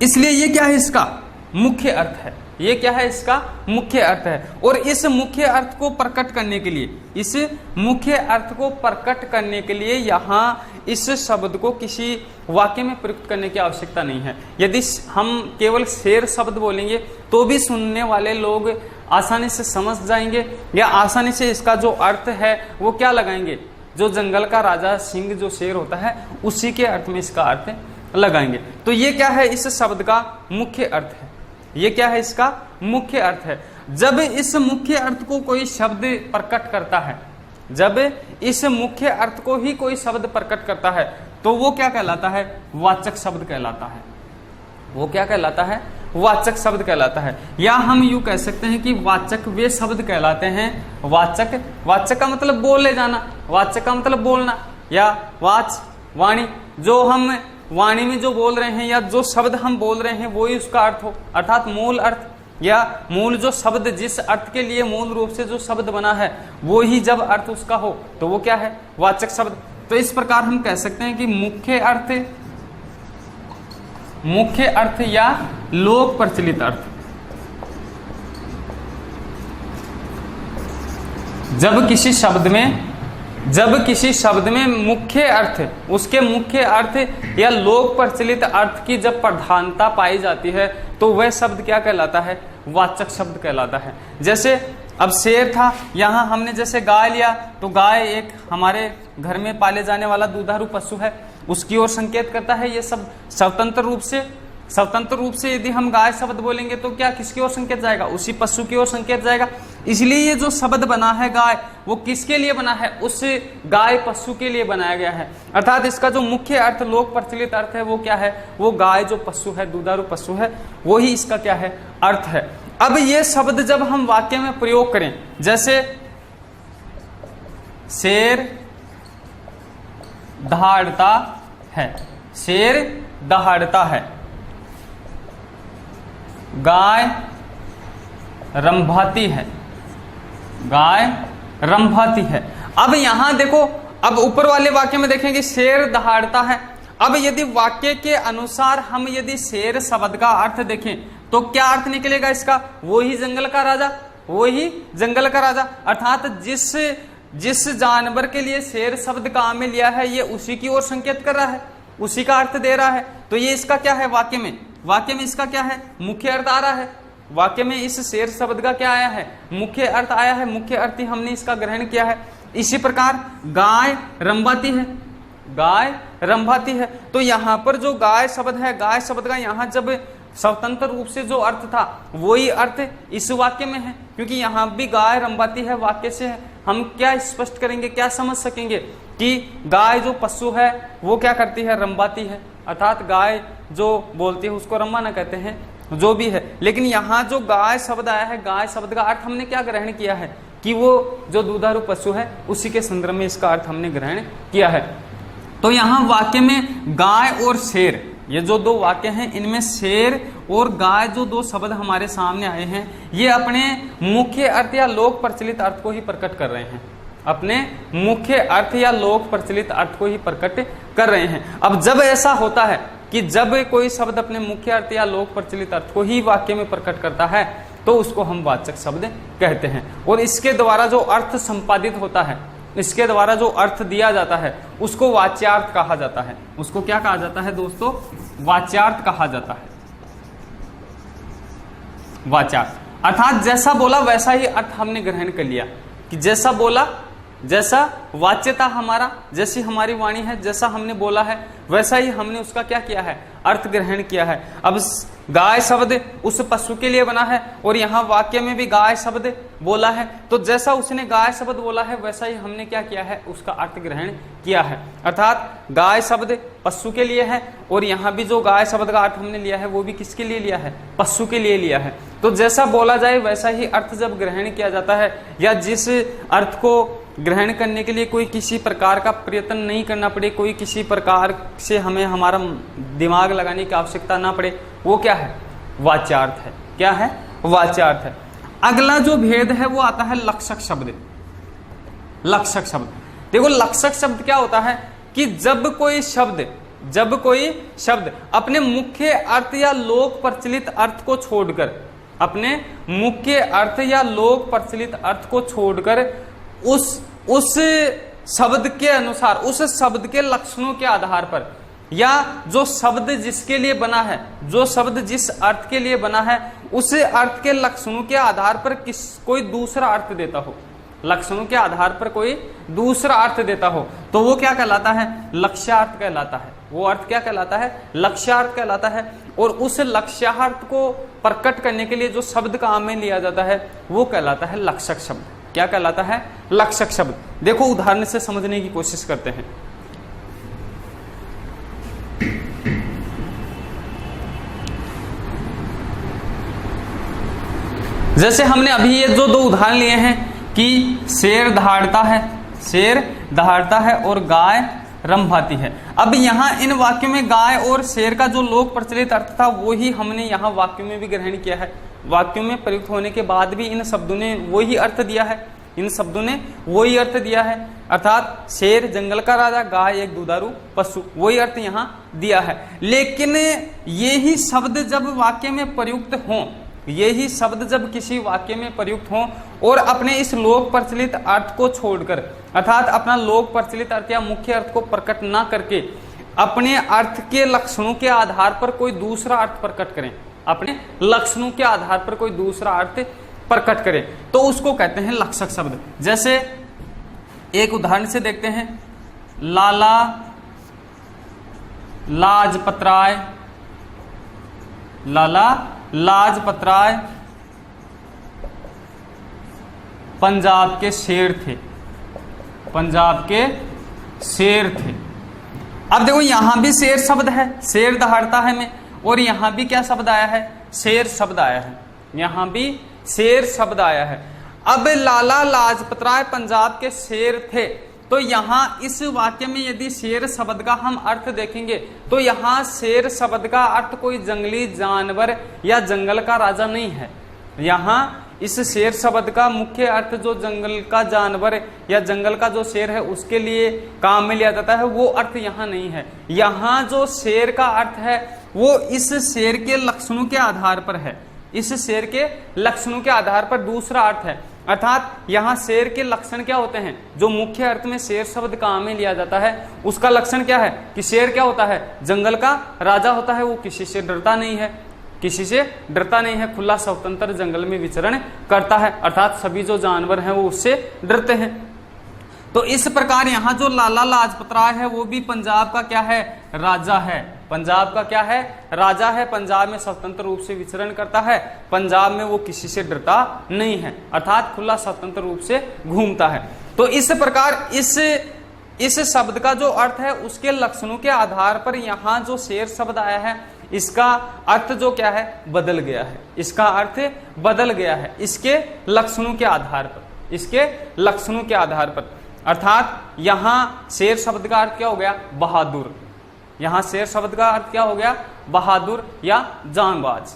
इसलिए ये क्या है, इसका मुख्य अर्थ है। ये क्या है, इसका मुख्य अर्थ है। और इस मुख्य अर्थ को प्रकट करने के लिए, इस मुख्य अर्थ को प्रकट करने के लिए यहाँ इस शब्द को किसी वाक्य में प्रयुक्त करने की आवश्यकता नहीं है। यदि हम केवल शेर शब्द बोलेंगे तो भी सुनने वाले लोग आसानी से समझ जाएंगे, या आसानी से इसका जो अर्थ है वो क्या लगाएंगे, जो जंगल का राजा सिंह जो शेर होता है उसी के अर्थ में इसका अर्थ लगाएंगे। तो ये क्या है, इस शब्द का मुख्य अर्थ है। ये क्या है, इसका मुख्य अर्थ है। जब इस मुख्य अर्थ को कोई शब्द प्रकट करता है, जब इस मुख्य अर्थ को ही कोई शब्द प्रकट करता है तो वो क्या कहलाता है, वाचक शब्द कहलाता है। वो क्या कहलाता है, वाचक शब्द कहलाता है। या हम यूं कह सकते हैं कि वाचक वे शब्द कहलाते हैं, वाचक का मतलब बोले जाना, वाचक का मतलब बोलना, या वाणी, जो हम वाणी में जो बोल रहे हैं या जो शब्द हम बोल रहे हैं वो ही उसका अर्थ हो। अर्थात मूल अर्थ या मूल जो शब्द, जिस अर्थ के लिए मूल रूप से जो शब्द बना है वो ही जब अर्थ उसका हो तो वो क्या है, वाचक शब्द। तो इस प्रकार हम कह सकते हैं कि मुख्य अर्थ या लोक प्रचलित अर्थ, जब किसी शब्द में मुख्य अर्थ, उसके मुख्य अर्थ या लोक प्रचलित अर्थ की जब प्रधानता पाई जाती है तो वह शब्द क्या कहलाता है, वाचक शब्द कहलाता है। जैसे अब शेर था, यहाँ हमने जैसे गाय लिया तो गाय एक हमारे घर में पाले जाने वाला दुधारू पशु है, उसकी ओर संकेत करता है। ये सब स्वतंत्र रूप से यदि हम गाय शब्द बोलेंगे तो क्या किसकी ओर संकेत जाएगा, उसी पशु की ओर संकेत जाएगा। इसलिए ये जो शब्द बना है गाय, वो किसके लिए बना है, उस गाय पशु के लिए बनाया गया है। अर्थात इसका जो मुख्य अर्थ, लोक प्रचलित अर्थ है वो क्या है, वो गाय जो पशु है, दुधारू पशु है, वो ही इसका क्या है, अर्थ है। अब ये शब्द जब हम वाक्य में प्रयोग करें, जैसे शेर दहाड़ता है, शेर दहाड़ता है, गाय रंभाती है, गाय रंभाती है। अब यहां देखो, अब ऊपर वाले वाक्य में देखेंगे शेर दहाड़ता है। अब यदि वाक्य के अनुसार हम यदि शेर शब्द का अर्थ देखें तो क्या अर्थ निकलेगा इसका, वो ही जंगल का राजा, वो ही जंगल का राजा। अर्थात जिस जानवर के लिए शेर शब्द काम में लिया है ये उसी की ओर संकेत कर रहा है, उसी का अर्थ दे रहा है। तो ये इसका क्या है, वाक्य में इसका क्या है, मुख्य अर्थ आ रहा है। वाक्य में इस शेर शब्द का क्या आया है, मुख्य अर्थ आया है, मुख्य अर्थ ही हमने इसका ग्रहण किया है। इसी प्रकार गाय रंभाती है, गाय रंभाती है, तो यहाँ पर जो गाय शब्द है, गाय शब्द का यहाँ जब स्वतंत्र रूप से जो अर्थ था वही अर्थ इस वाक्य में है, क्योंकि यहाँ भी गाय रंभाती है वाक्य से है। हम क्या स्पष्ट करेंगे, क्या समझ सकेंगे कि गाय जो पशु है वो क्या करती है, रंबाती है, अर्थात गाय जो बोलती है उसको रंबाना कहते हैं, जो भी है। लेकिन यहाँ जो गाय शब्द आया है, गाय शब्द का अर्थ हमने क्या ग्रहण किया है कि वो जो दुधारू पशु है उसी के संदर्भ में इसका अर्थ हमने ग्रहण किया है। तो यहाँ वाक्य में गाय और शेर, ये जो दो वाक्य हैं इनमें शेर और गाय जो दो शब्द हमारे सामने आए हैं ये अपने मुख्य अर्थ या लोक प्रचलित अर्थ को ही प्रकट कर रहे हैं, अपने मुख्य अर्थ या लोक प्रचलित अर्थ को ही प्रकट कर रहे हैं। अब जब ऐसा होता है कि जब कोई शब्द अपने मुख्य अर्थ या लोक प्रचलित अर्थ को ही वाक्य में प्रकट करता है तो उसको हम वाचक शब्द कहते हैं, और इसके द्वारा जो अर्थ संपादित होता है, इसके द्वारा जो अर्थ दिया जाता है उसको वाच्यार्थ कहा जाता है। उसको क्या कहा जाता है दोस्तों, वाच्यार्थ कहा जाता है। वाच्यार्थ अर्थात जैसा बोला वैसा ही अर्थ हमने ग्रहण कर लिया, कि जैसा बोला, जैसा वाच्यता हमारा, जैसी हमारी वाणी है, जैसा हमने बोला है वैसा ही हमने उसका क्या किया है, अर्थ ग्रहण किया है। अब गाय शब्द उस पशु के लिए बना है और यहाँ वाक्य में भी गाय शब्द बोला है, तो जैसा उसने गाय शब्द बोला है वैसा ही हमने क्या किया है, उसका अर्थ ग्रहण किया है। अर्थात गाय शब्द पशु के लिए है और यहाँ भी जो गाय शब्द का अर्थ हमने लिया है वो भी किसके लिए लिया है, पशु के लिए लिया है। तो जैसा बोला जाए वैसा ही अर्थ जब ग्रहण किया जाता है, या जिस अर्थ को ग्रहण करने के लिए कोई किसी प्रकार का प्रयत्न नहीं करना पड़े, कोई किसी प्रकार से हमें हमारा दिमाग लगाने की आवश्यकता ना पड़े, वो क्या है, वाच्यार्थ है। क्या है, वाच्यार्थ है। अगला जो भेद है वो आता है लक्षक शब्द। लक्षक शब्द, देखो लक्षक शब्द क्या होता है कि जब कोई शब्द अपने मुख्य अर्थ या लोक प्रचलित अर्थ को छोड़कर, अपने मुख्य अर्थ या लोक प्रचलित अर्थ को छोड़कर उस शब्द के अनुसार, उस शब्द के लक्षणों के आधार पर, या जो शब्द जिसके लिए बना है, जो शब्द जिस अर्थ के लिए बना है उस अर्थ के लक्षणों के आधार पर कोई दूसरा अर्थ देता हो, लक्षणों के आधार पर कोई दूसरा अर्थ देता हो, तो वो क्या कहलाता है, लक्ष्यार्थ कहलाता है। वो अर्थ क्या कहलाता है, लक्ष्यार्थ कहलाता है। और उस लक्ष्यार्थ को प्रकट करने के लिए जो शब्द काम में लिया जाता है वो कहलाता है लक्षक शब्द। क्या कहलाता है, लक्षक शब्द। देखो उदाहरण से समझने की कोशिश करते हैं। जैसे हमने अभी ये जो दो उदाहरण लिए हैं कि शेर दहाड़ता है और गाय रंभाती है। अब यहाँ इन वाक्यों में गाय और शेर का जो लोक प्रचलित अर्थ था वो ही हमने यहाँ वाक्यों में भी ग्रहण किया है। वाक्यों में प्रयुक्त होने के बाद भी इन शब्दों ने वही अर्थ दिया है, इन शब्दों ने वही अर्थ दिया है। अर्थात शेर जंगल का राजा, गाय एक दुधारू पशु, वही अर्थ यहाँ दिया है। लेकिन यही शब्द जब वाक्य में प्रयुक्त हों, यही शब्द जब किसी वाक्य में प्रयुक्त हों और अपने इस लोक प्रचलित अर्थ को छोड़कर, अर्थात अपना लोक प्रचलित अर्थ या मुख्य अर्थ को प्रकट ना करके अपने अर्थ के लक्षणों के आधार पर कोई दूसरा अर्थ प्रकट करें, अपने लक्षणों के आधार पर कोई दूसरा अर्थ प्रकट करें, तो उसको कहते हैं लक्षक शब्द। जैसे एक उदाहरण से देखते हैं, लाला लाजपतराय, लाला लाजपतराय पंजाब के शेर थे, पंजाब के शेर थे। अब देखो यहां भी शेर शब्द है, शेर दहाड़ता है में, और यहां भी क्या शब्द आया है, शेर शब्द आया है, यहां भी शेर शब्द आया है। अब लाला लाजपतराय पंजाब के शेर थे, तो यहां इस वाक्य में यदि शेर शब्द का हम अर्थ देखेंगे तो यहां शेर शब्द का अर्थ कोई जंगली जानवर या जंगल का राजा नहीं है। यहां इस शेर शब्द का मुख्य अर्थ जो जंगल का जानवर या जंगल का जो शेर है उसके लिए काम में लिया जाता है, वो अर्थ यहाँ नहीं है। यहाँ जो शेर का अर्थ है वो इस शेर के लक्षणों के आधार पर है, इस शेर के लक्षणों के आधार पर दूसरा अर्थ है। अर्थात यहाँ शेर के लक्षण क्या होते हैं, जो मुख्य अर्थ में शेर शब्द काम में लिया जाता है उसका लक्षण क्या है कि शेर क्या होता है, जंगल का राजा होता है, वो किसी से डरता नहीं है, किसी से डरता नहीं है, खुला स्वतंत्र जंगल में विचरण करता है, अर्थात सभी जो जानवर हैं वो उससे डरते हैं। तो इस प्रकार यहाँ जो लाला लाजपतराय है वो भी पंजाब का क्या है, राजा है, पंजाब का क्या है, राजा है, पंजाब में स्वतंत्र रूप से विचरण करता है, पंजाब में वो किसी से डरता नहीं है, अर्थात खुला स्वतंत्र रूप से घूमता है। तो इस प्रकार इस शब्द का जो अर्थ है उसके लक्षणों के आधार पर यहाँ जो शेर शब्द आया है इसका अर्थ जो क्या है बदल गया है, इसका अर्थ बदल गया है इसके लक्षणों के आधार पर, इसके लक्षणों के आधार पर। अर्थात यहाँ शेर शब्द का अर्थ क्या हो गया, बहादुर। यहाँ शेर शब्द का अर्थ क्या हो गया, बहादुर या जांबाज,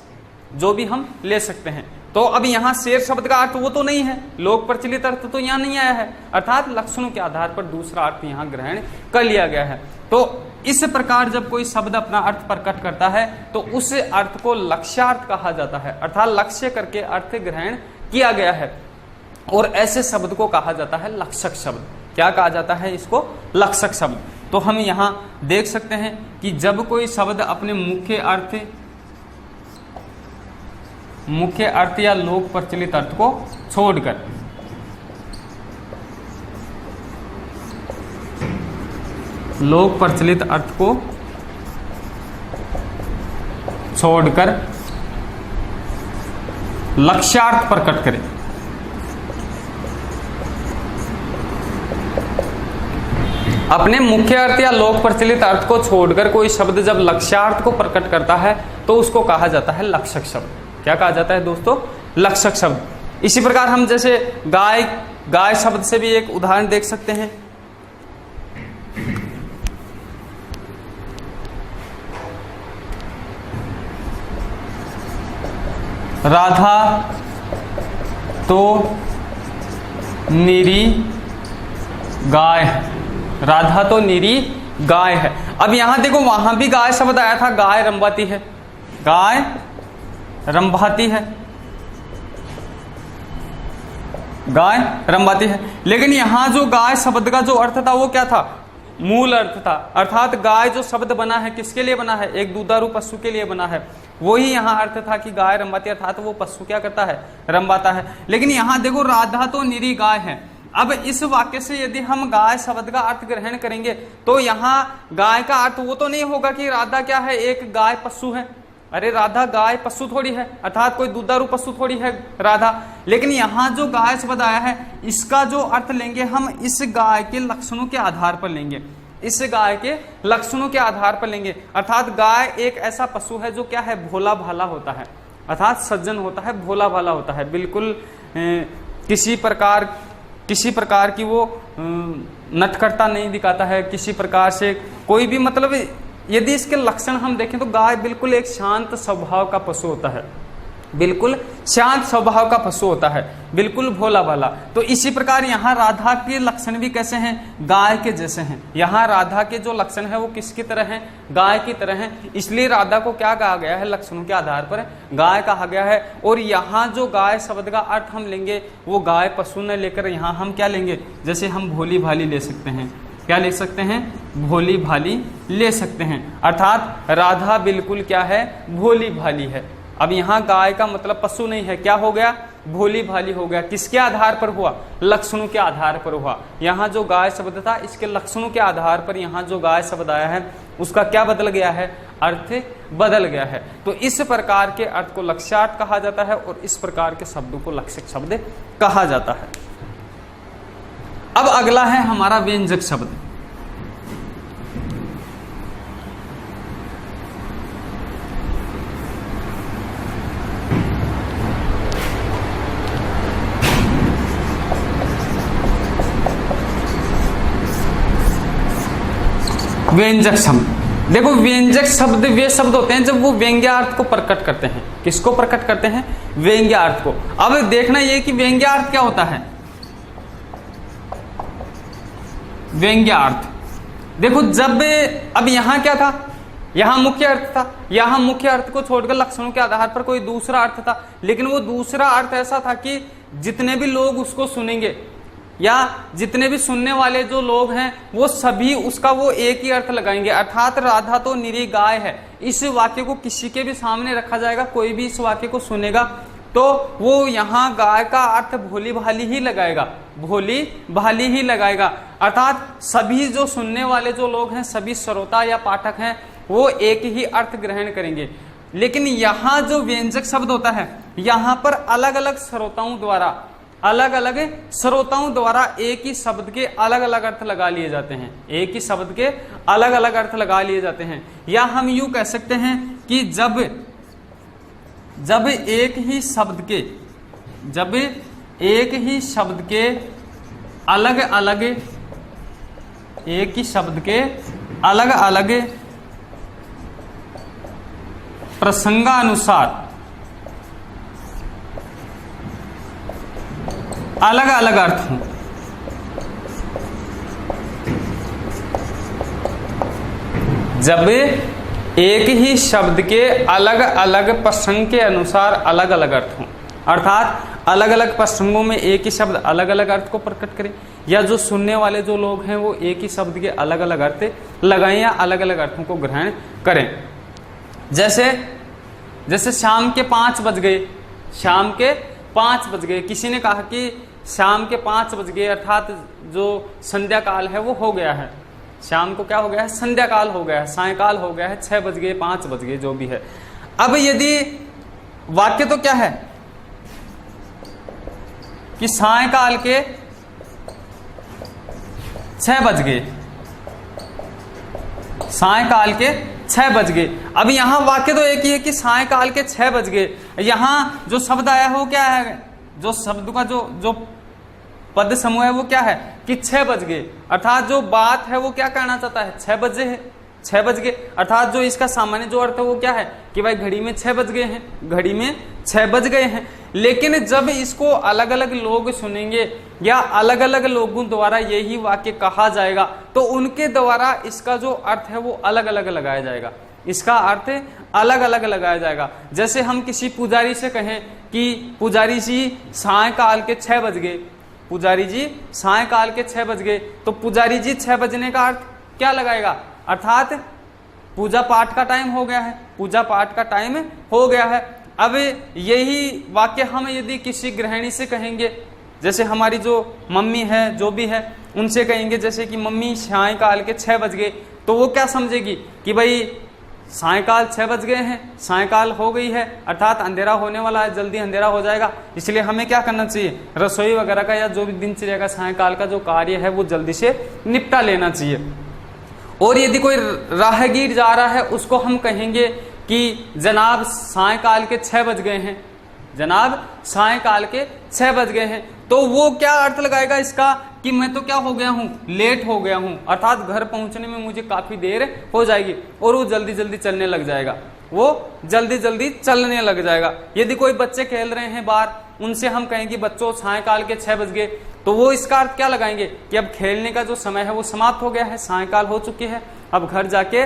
जो भी हम ले सकते हैं। तो अब यहाँ शेर शब्द का अर्थ वो तो नहीं है, लोक प्रचलित अर्थ तो यहाँ नहीं आया है, अर्थात लक्षणों के आधार पर दूसरा अर्थ यहाँ ग्रहण कर लिया गया है। तो इस प्रकार जब कोई शब्द अपना अर्थ प्रकट करता है तो उस अर्थ को लक्ष्यार्थ कहा जाता है, अर्थात लक्ष्य करके अर्थ ग्रहण किया गया है, और ऐसे शब्द को कहा जाता है लक्षक शब्द। क्या कहा जाता है इसको, लक्षक शब्द। तो हम यहाँ देख सकते हैं कि जब कोई शब्द अपने मुख्य अर्थ या लोक प्रचलित अर्थ को छोड़कर लोक प्रचलित अर्थ को छोड़कर लक्ष्यार्थ प्रकट करे, अपने मुख्य अर्थ या लोक प्रचलित अर्थ को छोड़कर कोई शब्द जब लक्ष्यार्थ को प्रकट करता है तो उसको कहा जाता है लक्षक शब्द। क्या कहा जाता है दोस्तों, लक्षक शब्द। इसी प्रकार हम जैसे गाय शब्द से भी एक उदाहरण देख सकते हैं। राधा तो निरी गाय है, राधा तो निरी गाय है। अब यहां देखो वहां भी गाय शब्द आया था, गाय रंभाती है, गाय रंभाती है, गाय रंभाती है। लेकिन यहां जो गाय शब्द का जो अर्थ था वो क्या था, मूल अर्थ था, अर्थात गाय जो शब्द बना है किसके लिए बना है, एक दुधारू पशु के लिए बना है। वही यहाँ अर्थ था कि गाय रंभाती, अर्थात वो पशु क्या करता है, रंभाता है। लेकिन यहाँ देखो राधा तो निरी गाय है। अब इस वाक्य से यदि हम गाय शब्द का अर्थ ग्रहण करेंगे तो यहाँ गाय का अर्थ वो तो नहीं होगा कि राधा क्या है, एक गाय पशु है। अरे राधा गाय पशु थोड़ी है, अर्थात कोई दुधारू पशु थोड़ी है राधा। लेकिन यहाँ जो गाय शब्द आया है इसका जो अर्थ लेंगे हम इस गाय के लक्षणों के आधार पर लेंगे, इस गाय के लक्षणों के आधार पर लेंगे। अर्थात गाय एक ऐसा पशु है जो क्या है, भोला भाला होता है, अर्थात सज्जन होता है, भोला भाला होता है, बिल्कुल किसी प्रकार की वो नटखटता नहीं दिखाता है, किसी प्रकार से कोई भी, मतलब यदि इसके लक्षण हम देखें तो गाय बिल्कुल एक शांत स्वभाव का पशु होता है, बिल्कुल शांत स्वभाव का पशु होता है, बिल्कुल भोला भाला। तो इसी प्रकार यहाँ राधा के लक्षण भी कैसे हैं, गाय के जैसे हैं। यहाँ राधा के जो लक्षण है वो किसकी तरह हैं, गाय की तरह हैं। इसलिए राधा को क्या कहा गया है, लक्षणों के आधार पर गाय कहा गया है। और यहाँ जो गाय शब्द का अर्थ हम लेंगे वो गाय पशु न लेकर यहाँ हम क्या लेंगे, जैसे हम भोली भाली ले सकते हैं। क्या ले सकते हैं, भोली भाली ले सकते हैं। अर्थात राधा बिल्कुल क्या है, भोली भाली है। अब यहाँ गाय का मतलब पशु नहीं है, क्या हो गया, भोली भाली हो गया। किसके आधार पर हुआ, लक्षणों के आधार पर हुआ। यहाँ जो गाय शब्द था इसके लक्षणों के आधार पर यहाँ जो गाय शब्द आया है उसका क्या बदल गया है, अर्थ बदल गया है। तो इस प्रकार के अर्थ को लक्ष्यार्थ कहा जाता है और इस प्रकार के शब्दों को लक्षक शब्द कहा जाता है। अब अगला है हमारा व्यंजक शब्द। व्यंजक शब्द, देखो व्यंजक शब्द वे शब्द होते हैं जब वो व्यंग्यार्थ को प्रकट करते हैं। किसको प्रकट करते हैं, व्यंग्यार्थ को। अब देखना ये कि व्यंग्यार्थ क्या होता है, व्यंग्यार्थ। देखो जब अब यहां क्या था, यहां मुख्य अर्थ था, यहां मुख्य अर्थ को छोड़कर लक्षणों के आधार पर कोई दूसरा अर्थ था। लेकिन वो दूसरा अर्थ ऐसा था कि जितने भी लोग उसको सुनेंगे या जितने भी सुनने वाले जो लोग हैं वो सभी उसका वो एक ही अर्थ लगाएंगे। अर्थात राधा तो निरी गाय है, इस वाक्य को किसी के भी सामने रखा जाएगा, कोई भी इस वाक्य को सुनेगा तो वो यहाँ गाय का अर्थ भोली भाली ही लगाएगा, भोली भाली ही लगाएगा। अर्थात सभी जो सुनने वाले जो लोग हैं, सभी श्रोता या पाठक हैं, वो एक ही अर्थ ग्रहण करेंगे। लेकिन यहाँ जो व्यंजक शब्द होता है, यहाँ पर अलग अलग श्रोताओं द्वारा एक ही शब्द के अलग अलग अर्थ लगा लिए जाते हैं, एक ही शब्द के अलग अलग अर्थ लगा लिए जाते हैं। या हम यूं कह सकते हैं कि जब एक ही शब्द के अलग अलग प्रसंगानुसार अलग अलग अर्थ हों, जब एक ही शब्द के अलग अलग प्रसंग के अनुसार अलग अलग अर्थ हों, अर्थात अलग अलग प्रसंगों में एक ही शब्द अलग अलग अर्थ को प्रकट करे, या जो सुनने वाले जो लोग हैं वो एक ही शब्द के अलग अलग अर्थ लगाएं या अलग अलग अर्थों को ग्रहण करें। जैसे शाम के 5 बज गए, किसी ने कहा कि शाम के 5 बज गए, अर्थात जो संध्या काल है वो हो गया है, शाम को क्या हो गया है, संध्या काल हो गया है, सायकाल हो गया है, 6 बज गए, 5 बज गए, जो भी है। अब यदि वाक्य तो क्या है कि सायकाल के 6 बज गए, सायकाल के 6 बज गए। अब यहां वाक्य तो एक ही है कि सायकाल के 6 बज गए। यहां जो शब्द आया है वो क्या है, जो शब्द का जो पद समूह है वो क्या है कि 6 बज गए, अर्थात जो बात है वो क्या कहना चाहता है, 6 बजे है, 6 बज गए, अर्थात जो इसका सामान्य जो अर्थ है वो क्या है कि भाई घड़ी में 6 बज गए हैं, घड़ी में 6 बज गए हैं। लेकिन जब इसको अलग अलग लोग सुनेंगे या अलग अलग लोगों द्वारा यही वाक्य कहा जाएगा तो उनके द्वारा इसका जो अर्थ है वो अलग अलग लगाया जाएगा, इसका अर्थ अलग अलग लगाया जाएगा। जैसे हम किसी पुजारी से कहें कि पुजारी जी सायकाल के 6 बज गए, पुजारी जी सायकाल के 6 बज गए, तो पुजारी जी 6 बजने का अर्थ क्या लगाएगा, अर्थात पूजा पाठ का टाइम हो गया है, पूजा पाठ का टाइम हो गया है। अब यही वाक्य हम यदि किसी गृहिणी से कहेंगे, जैसे हमारी जो मम्मी है जो भी है उनसे कहेंगे जैसे कि मम्मी सायकाल के 6 बज गए, तो वो क्या समझेगी कि भाई सायकाल 6 बज गए हैं, सायकाल हो गई है, अर्थात अंधेरा होने वाला है, जल्दी अंधेरा हो जाएगा, इसलिए हमें क्या करना चाहिए, रसोई वगैरह का या जो भी दिनचर्या का सायकाल का जो कार्य है वो जल्दी से निपटा लेना चाहिए। और यदि कोई राहगीर जा रहा है उसको हम कहेंगे कि जनाब सायकाल के 6 बज गए हैं, जनाब सायकाल के 6 बज गए हैं, तो वो क्या अर्थ लगाएगा इसका कि मैं तो क्या हो गया हूं, लेट हो गया हूं, अर्थात घर पहुंचने में मुझे काफी देर हो जाएगी, और वो जल्दी जल्दी चलने लग जाएगा, वो जल्दी जल्दी चलने लग जाएगा। यदि कोई बच्चे खेल रहे हैं बाहर, उनसे हम कहेंगे बच्चों सायकाल के 6 बज गए, तो वो इसका अर्थ क्या लगाएंगे कि अब खेलने का जो समय है वो समाप्त हो गया है, सायकाल हो चुकी है, अब घर जाके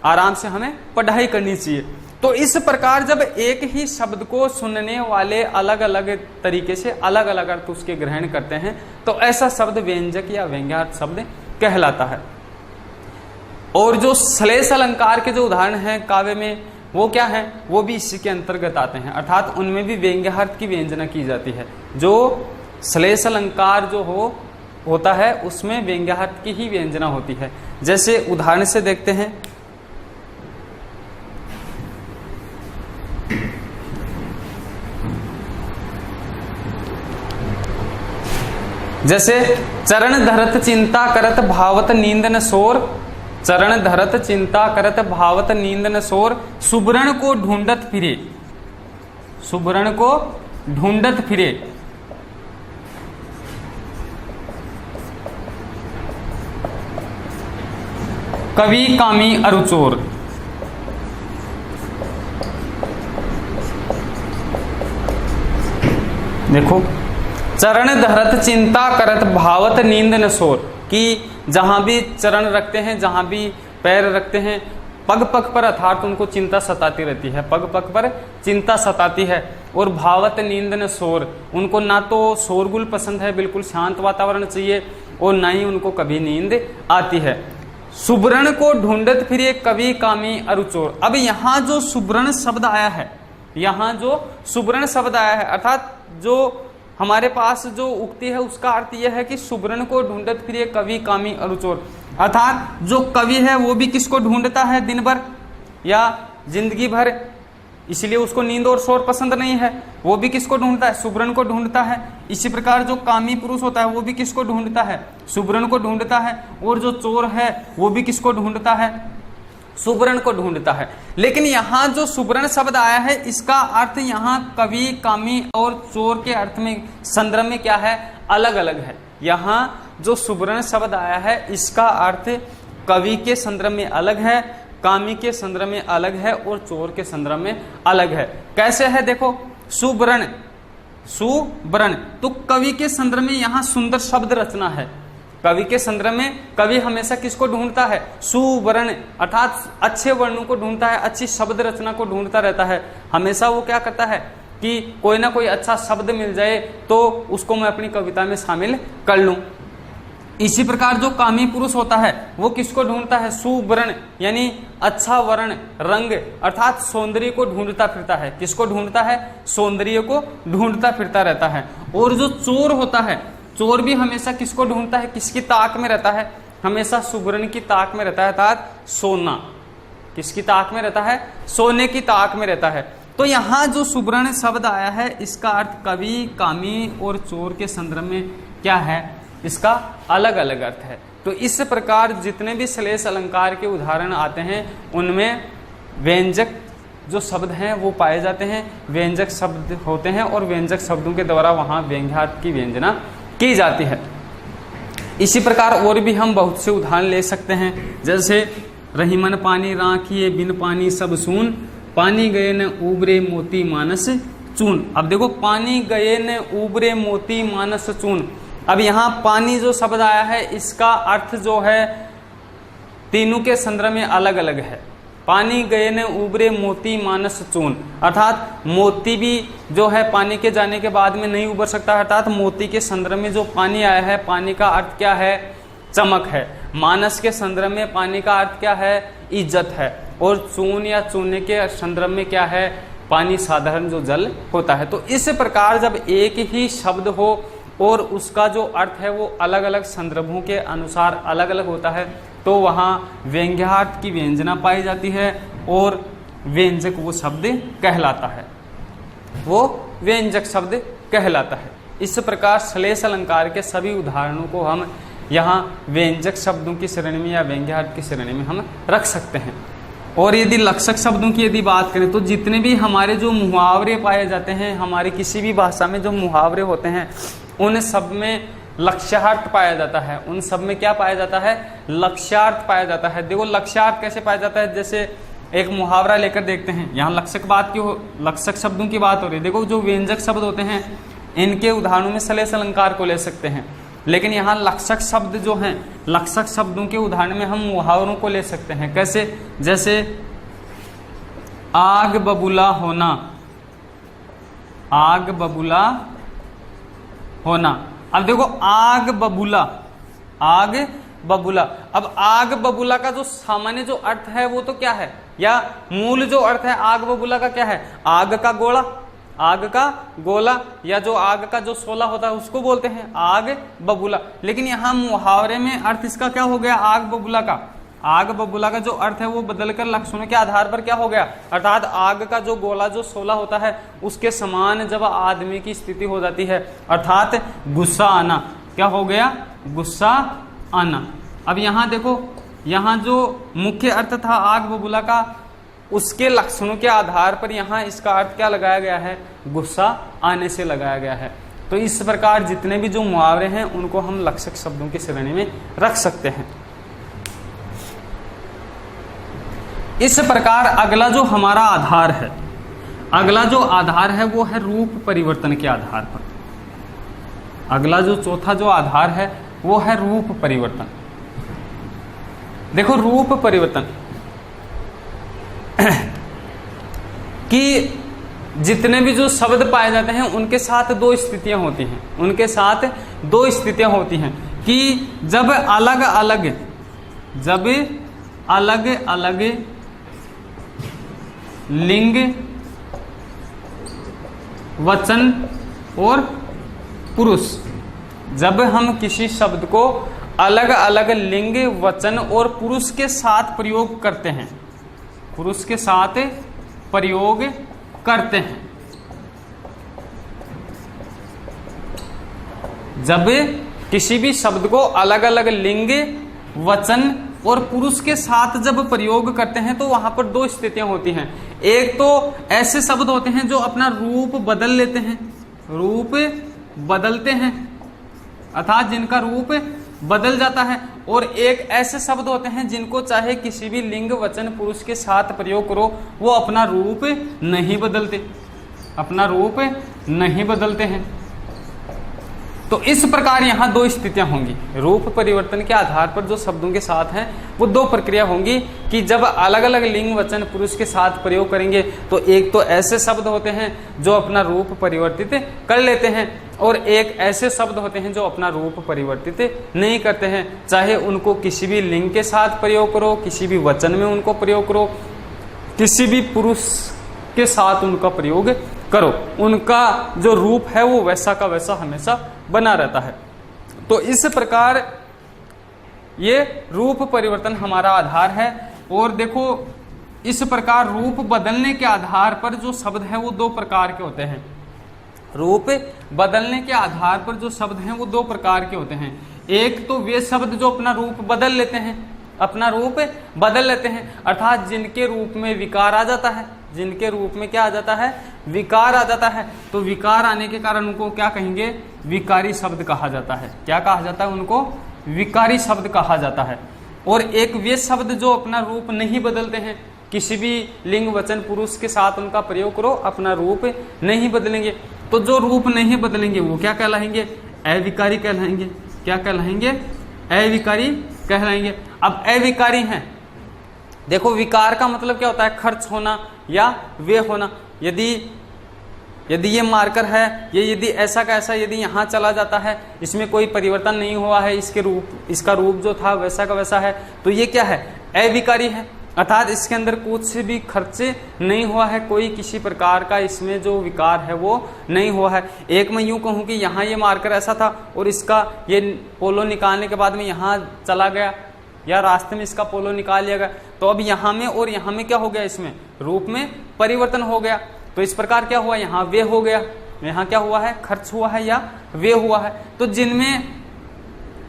आराम से हमें पढ़ाई करनी चाहिए। तो इस प्रकार जब एक ही शब्द को सुनने वाले अलग अलग तरीके से अलग अलग अर्थ उसके ग्रहण करते हैं तो ऐसा शब्द व्यंजक या व्यंग्यार्थ शब्द कहलाता है। और जो श्लेष अलंकार के जो उदाहरण हैं काव्य में वो क्या है, वो भी इसी के अंतर्गत आते हैं, अर्थात उनमें भी व्यंग्यार्थ की व्यंजना की जाती है। जो श्लेष अलंकार जो होता है उसमें व्यंग्यार्थ की ही व्यंजना होती है। जैसे उदाहरण से देखते हैं, जैसे चरण धरत चिंता करत भावत नींद न सोर, चरण धरत चिंता करत भावत नींद न सोर, सुबरण को ढूंढत फिरे, सुबरण को ढूंढत फिरे, कवि कामी अरुचोर। देखो, चरण धरत चिंता करत भावत नींद न सोर, कि जहां भी चरण रखते हैं, जहां भी पैर रखते हैं, पग पग पर अर्थात उनको चिंता सताती रहती है, पग पग पर चिंता सताती है। और भावत नींद न सोर, उनको ना तो शोरगुल पसंद है, बिल्कुल शांत वातावरण चाहिए, और ना ही उनको कभी नींद आती है। सुबरण को ढूंढत फिरे कवि कामी अरुचोर। अब यहाँ जो सुबरण शब्द आया है, यहाँ जो सुबरण शब्द आया है, अर्थात जो हमारे पास जो उक्ति है उसका अर्थ यह है कि सुबरण को ढूंढत फिरे कवि कामी अरुचोर, अर्थात जो कवि है वो भी किसको ढूंढता है दिन भर या जिंदगी भर, इसलिए उसको नींद और शोर पसंद नहीं है, वो भी किसको ढूंढता है, सुबरण को ढूंढता है। इसी प्रकार जो कामी पुरुष होता है वो भी किसको ढूंढता है, सुबरण को ढूंढता है। और जो चोर है वो भी किसको ढूंढता है, सुबरण को ढूंढता है। लेकिन यहाँ जो सुबरण शब्द आया है इसका अर्थ यहाँ कवि, कामी और चोर के अर्थ में, संदर्भ में क्या है, अलग अलग है। यहाँ जो सुबरण शब्द आया है इसका अर्थ कवि के संदर्भ में अलग है, कामी के संदर्भ में अलग है और चोर के संदर्भ में अलग है। कैसे है देखो, सुबरण, सुबरण तो कवि के संदर्भ में यहाँ सुंदर शब्द रचना है। कवि के संदर्भ में कवि हमेशा किसको ढूंढता है, सुवर्ण अर्थात अच्छे वर्णों को ढूंढता है, अच्छी शब्द रचना को ढूंढता रहता है। हमेशा वो क्या करता है कि कोई ना कोई अच्छा शब्द मिल जाए तो उसको मैं अपनी कविता में शामिल कर लूं। इसी प्रकार जो कामी पुरुष होता है वो किसको ढूंढता है, सुवर्ण यानी अच्छा वर्ण, रंग अर्थात सौंदर्य को ढूंढता फिरता है। किसको ढूंढता है, सौंदर्य को ढूंढता फिरता रहता है। और जो चोर होता है, चोर भी हमेशा किसको ढूंढता है, किसकी ताक में रहता है, हमेशा सुवर्ण की ताक में रहता है, अर्थात सोना। किसकी ताक में रहता है, सोने की ताक में रहता है। तो यहाँ जो सुवर्ण शब्द आया है इसका अर्थ कवि, कामी और चोर के संदर्भ में क्या है, इसका अलग अलग अर्थ है। तो इस प्रकार जितने भी श्लेष अलंकार के उदाहरण आते हैं उनमें व्यंजक जो शब्द हैं वो पाए जाते हैं, व्यंजक शब्द होते हैं और व्यंजक शब्दों के द्वारा वहाँ व्यंग्यार्थ की व्यंजना की जाती है। इसी प्रकार और भी हम बहुत से उदाहरण ले सकते हैं, जैसे रहीमन पानी राखिए बिन पानी सब सून, पानी गए न उबरे मोती मानस चून। अब देखो, पानी गए न उबरे मोती मानस चून। अब यहाँ पानी जो शब्द आया है इसका अर्थ जो है तीनों के संदर्भ में अलग अलग है। पानी गए न उबरे मोती मानस चून अर्थात मोती भी जो है पानी के जाने के बाद में नहीं उबर सकता, अर्थात मोती के संदर्भ में जो पानी आया है पानी का अर्थ क्या है, चमक है। मानस के संदर्भ में पानी का अर्थ क्या है, इज्जत है। और चून या चूने के संदर्भ में क्या है, पानी साधारण जो जल होता है। तो इस प्रकार जब एक ही शब्द हो और उसका जो अर्थ है वो अलग अलग संदर्भों के अनुसार अलग अलग होता है तो वहाँ व्यंग्यार्थ की व्यंजना पाई जाती है और व्यंजक वो शब्द कहलाता है, वो व्यंजक शब्द कहलाता है। इस प्रकार श्लेष अलंकार के सभी उदाहरणों को हम यहाँ व्यंजक शब्दों की श्रेणी में या व्यंग्यार्थ की श्रेणी में हम रख सकते हैं। और यदि लक्षक शब्दों की यदि बात करें तो जितने भी हमारे जो मुहावरे पाए जाते हैं, हमारी किसी भी भाषा में जो मुहावरे होते हैं उन सब में लक्ष्यार्थ पाया जाता है। उन सब में क्या पाया जाता है, लक्ष्यार्थ पाया जाता है। देखो लक्ष्यार्थ कैसे पाया जाता है, जैसे एक मुहावरा लेकर देखते हैं। यहाँ लक्षक शब्दों की बात हो रही है। देखो जो व्यंजक शब्द होते हैं इनके उदाहरणों में श्लेष अलंकार को ले सकते हैं, लेकिन यहाँ लक्षक शब्द जो हैं, लक्षक शब्दों के उदाहरण में हम मुहावरों को ले सकते हैं। कैसे, जैसे आग बबूला होना, आग बबूला होना। अब देखो आग बबूला, आग बबूला। अब आग बबूला का जो सामान्य जो अर्थ है वो तो क्या है, या मूल जो अर्थ है आग बबूला का क्या है, आग का गोला, आग का गोला या जो आग का जो शोला होता है उसको बोलते हैं आग बबूला। लेकिन यहाँ मुहावरे में अर्थ इसका क्या हो गया, आग बबूला का, आग बबूला का जो अर्थ है वो बदलकर लक्षणों के आधार पर क्या हो गया, अर्थात आग का जो गोला जो शोला होता है उसके समान जब आदमी की स्थिति हो जाती है, अर्थात गुस्सा आना, क्या हो गया, गुस्सा आना। अब यहाँ देखो, यहाँ जो मुख्य अर्थ था आग बबूला का उसके लक्षणों के आधार पर यहाँ इसका अर्थ क्या लगाया गया है, गुस्सा आने से लगाया गया है। तो इस प्रकार जितने भी जो मुहावरे हैं उनको हम लक्षक शब्दों की श्रेणी में रख सकते हैं। इस प्रकार अगला जो हमारा आधार है, अगला जो आधार है वो है रूप परिवर्तन के आधार पर। अगला जो चौथा जो आधार है वो है रूप परिवर्तन। देखो रूप परिवर्तन कि जितने भी जो शब्द पाए जाते हैं उनके साथ दो स्थितियां होती हैं, उनके साथ दो स्थितियां होती हैं कि जब अलग अलग लिंग, वचन और पुरुष, जब हम किसी शब्द को अलग अलग लिंग वचन और पुरुष के साथ प्रयोग करते हैं, पुरुष के साथ प्रयोग करते हैं। जब किसी भी शब्द को अलग अलग लिंग वचन और पुरुष के साथ जब प्रयोग करते हैं तो वहां पर दो स्थितियां होती हैं। एक तो ऐसे शब्द होते हैं जो अपना रूप बदल लेते हैं, रूप बदलते हैं, अर्थात जिनका रूप बदल जाता है। और एक ऐसे शब्द होते हैं जिनको चाहे किसी भी लिंग वचन पुरुष के साथ प्रयोग करो वो अपना रूप नहीं बदलते, अपना रूप नहीं बदलते हैं। तो इस प्रकार यहाँ दो स्थितियां होंगी। रूप परिवर्तन के आधार पर जो शब्दों के साथ हैं वो दो प्रक्रिया होंगी कि जब अलग अलग लिंग वचन पुरुष के साथ प्रयोग करेंगे तो एक तो ऐसे शब्द होते हैं जो अपना रूप परिवर्तित कर लेते हैं और एक ऐसे शब्द होते हैं जो अपना रूप परिवर्तित नहीं करते हैं। चाहे उनको किसी भी लिंग के साथ प्रयोग करो, किसी भी वचन में उनको प्रयोग करो, किसी भी पुरुष के साथ उनका प्रयोग करो, उनका जो रूप है वो वैसा का वैसा हमेशा बना रहता है। तो इस प्रकार ये रूप परिवर्तन हमारा आधार है। और देखो इस प्रकार रूप बदलने के आधार पर जो शब्द है वो दो प्रकार के होते हैं। रूप बदलने के आधार पर जो शब्द हैं वो दो प्रकार के होते हैं। एक तो वे शब्द जो अपना रूप बदल लेते हैं, अपना रूप बदल लेते हैं, अर्थात जिनके रूप में विकार आ जाता है, जिनके रूप में क्या आ जाता है, विकार आ जाता है। तो विकार आने के कारण उनको क्या कहेंगे, विकारी शब्द कहा जाता है। क्या कहा जाता है, उनको विकारी शब्द कहा जाता है। और एक वे शब्द जो अपना रूप नहीं बदलते हैं, किसी भी लिंग वचन पुरुष के साथ उनका प्रयोग करो, अपना रूप नहीं बदलेंगे। तो जो रूप नहीं बदलेंगे वो क्या कहलाएंगे, अविकारी कहलाएंगे। क्या कहलाएंगे, अविकारी कहलाएंगे। अब अविकारी हैं, देखो विकार का मतलब क्या होता है, खर्च होना या वे होना। यदि ये मार्कर है, ये यदि ऐसा का ऐसा यदि यहाँ चला जाता है, इसमें कोई परिवर्तन नहीं हुआ है, इसका रूप जो था वैसा का वैसा है, तो ये क्या है, अविकारी है। अर्थात इसके अंदर कुछ भी खर्च नहीं हुआ है, कोई किसी प्रकार का इसमें जो विकार है वो नहीं हुआ है। एक मैं यूं कहूँ कि यहाँ ये मार्कर ऐसा था और इसका ये पोलो निकालने के बाद में यहाँ चला गया या रास्ते में इसका पोलो निकाल लिया गया, तो अब यहाँ में और यहाँ में क्या हो गया, इसमें रूप में परिवर्तन हो गया। तो इस प्रकार क्या हुआ, यहाँ वे हो गया, यहाँ क्या हुआ है, खर्च हुआ है या वे हुआ है। तो जिनमें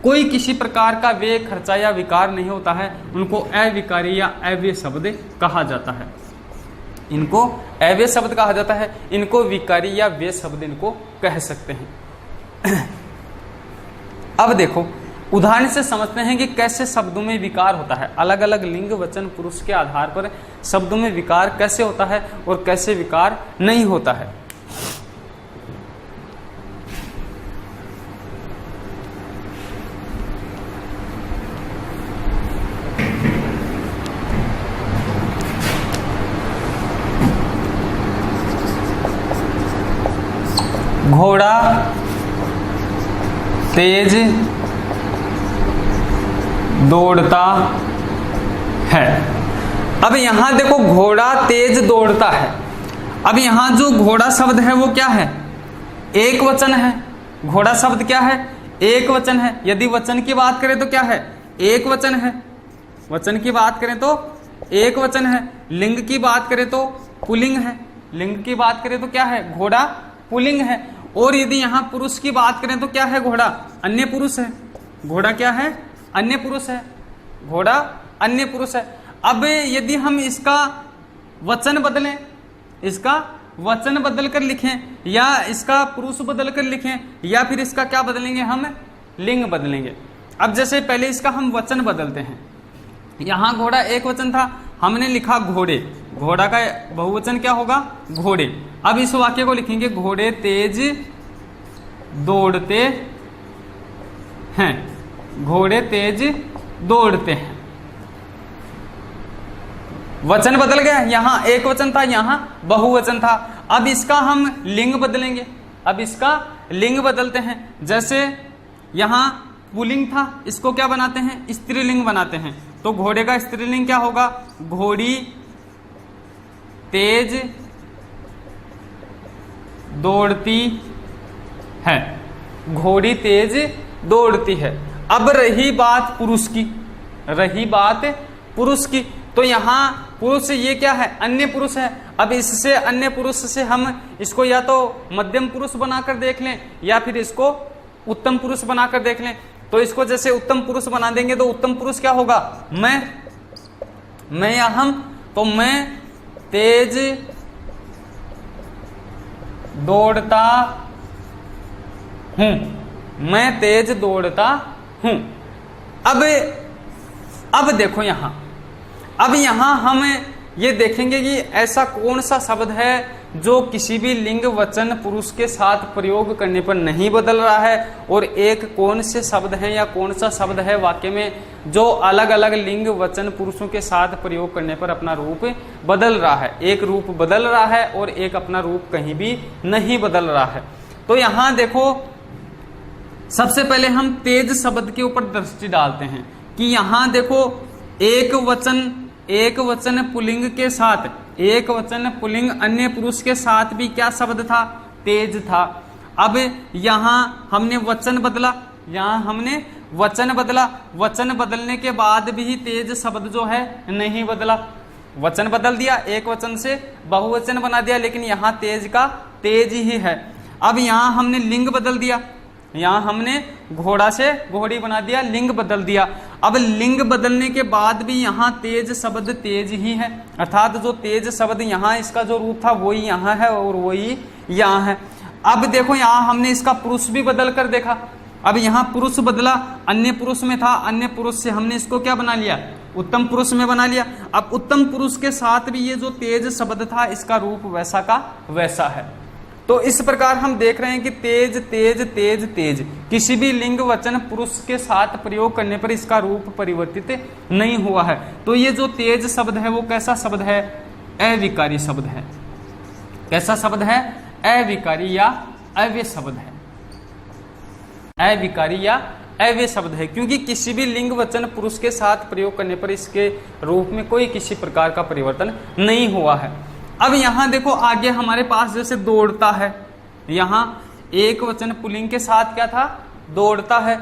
कोई किसी प्रकार का वे खर्चा या विकार नहीं होता है उनको अविकारी या अव्यय शब्द कहा जाता है। इनको अव्यय शब्द कहा जाता है, इनको विकारी या व्यय शब्द इनको कह सकते हैं। अब देखो उदाहरण से समझते हैं कि कैसे शब्दों में विकार होता है। अलग अलग लिंग वचन पुरुष के आधार पर शब्दों में विकार कैसे होता है और कैसे विकार नहीं होता है। घोड़ा तेज दौड़ता है। अब यहां देखो घोड़ा तेज दौड़ता है। अब यहां जो घोड़ा शब्द है वो क्या है, एक वचन है। घोड़ा शब्द क्या है, एक वचन है। यदि वचन की बात करें तो क्या है, एक वचन है। वचन की बात करें तो एक वचन है। लिंग की बात करें तो पुल्लिंग है। लिंग की बात करें तो क्या है, घोड़ा पुल्लिंग है। और यदि यहां पुरुष की बात करें तो क्या है, घोड़ा अन्य पुरुष है। घोड़ा क्या है, अन्य पुरुष है। घोड़ा अन्य पुरुष है। अब यदि हम इसका वचन बदलें, इसका वचन बदल कर लिखें या इसका पुरुष बदल कर लिखें या फिर इसका क्या बदलेंगे, हम लिंग बदलेंगे। अब जैसे पहले इसका हम वचन बदलते हैं। यहां घोड़ा एक वचन था, हमने लिखा घोड़े। घोड़ा का बहुवचन क्या होगा, घोड़े। अब इस वाक्य को लिखेंगे, घोड़े तेज दौड़ते हैं। घोड़े तेज दौड़ते हैं। वचन बदल गया, यहां एक वचन था, यहां बहुवचन था। अब इसका हम लिंग बदलेंगे। अब इसका लिंग बदलते हैं। जैसे यहां पुल्लिंग था, इसको क्या बनाते हैं, स्त्रीलिंग बनाते हैं। तो घोड़े का स्त्रीलिंग क्या होगा, घोड़ी तेज दौड़ती है। घोड़ी तेज दौड़ती है। अब रही बात पुरुष की, रही बात पुरुष की, तो यहाँ पुरुष ये क्या है, अन्य पुरुष है। अब इससे अन्य पुरुष से हम इसको या तो मध्यम पुरुष बनाकर देख लें या फिर इसको उत्तम पुरुष बनाकर देख लें। तो इसको जैसे उत्तम पुरुष बना देंगे तो उत्तम पुरुष क्या होगा, मैं या हम, तो मैं तेज दौड़ता हूं, मैं तेज दौड़ता हूं। अब देखो यहां, अब यहां हम ये देखेंगे कि ऐसा कौन सा शब्द है जो किसी भी लिंग वचन पुरुष के साथ प्रयोग करने पर नहीं बदल रहा है, और एक कौन से शब्द हैं या कौन सा शब्द है वाक्य में जो अलग अलग लिंग वचन पुरुषों के साथ प्रयोग करने पर अपना रूप बदल रहा है। एक रूप बदल रहा है और एक अपना रूप कहीं भी नहीं बदल रहा है। तो यहां देखो, सबसे पहले हम तेज शब्द के ऊपर दृष्टि डालते हैं कि यहां देखो एक वचन पुल्लिंग के साथ, एक वचन पुल्लिंग अन्य पुरुष के साथ भी क्या शब्द था, तेज था। अब यहां हमने वचन बदला, यहां हमने वचन बदला, वचन बदलने के बाद भी तेज शब्द जो है नहीं बदला। वचन बदल दिया, एक वचन से बहुवचन बना दिया, लेकिन यहां तेज का तेज ही है। अब यहां हमने लिंग बदल दिया, यहां हमने घोड़ा से घोड़ी बना दिया, लिंग बदल दिया। अब लिंग बदलने के बाद भी यहां तेज शब्द तेज ही है, अर्थात जो तेज शब्द यहां इसका जो रूप था वही यहां है और वही यहां है। अब देखो यहां हमने इसका पुरुष भी बदल कर देखा। अब यहां पुरुष बदला, अन्य पुरुष में था, अन्य पुरुष से हमने इसको क्या बना लिया, उत्तम पुरुष में बना लिया। अब उत्तम पुरुष के साथ भी ये जो तेज शब्द था इसका रूप वैसा का वैसा है। तो इस प्रकार हम देख रहे हैं कि तेज तेज तेज तेज किसी भी लिंग वचन पुरुष के साथ प्रयोग करने पर इसका रूप परिवर्तित नहीं हुआ है। तो ये जो तेज शब्द है वो कैसा शब्द है, अविकारी शब्द है। कैसा शब्द है, अविकारी या अव्यय शब्द है, अविकारी या अव्यय शब्द है, क्योंकि किसी भी लिंग वचन पुरुष के साथ प्रयोग करने पर इसके रूप में कोई किसी प्रकार का परिवर्तन नहीं हुआ है। अब यहां देखो आगे हमारे पास जैसे दौड़ता है, यहां एक वचन पुल्लिंग के साथ क्या था, दौड़ता है।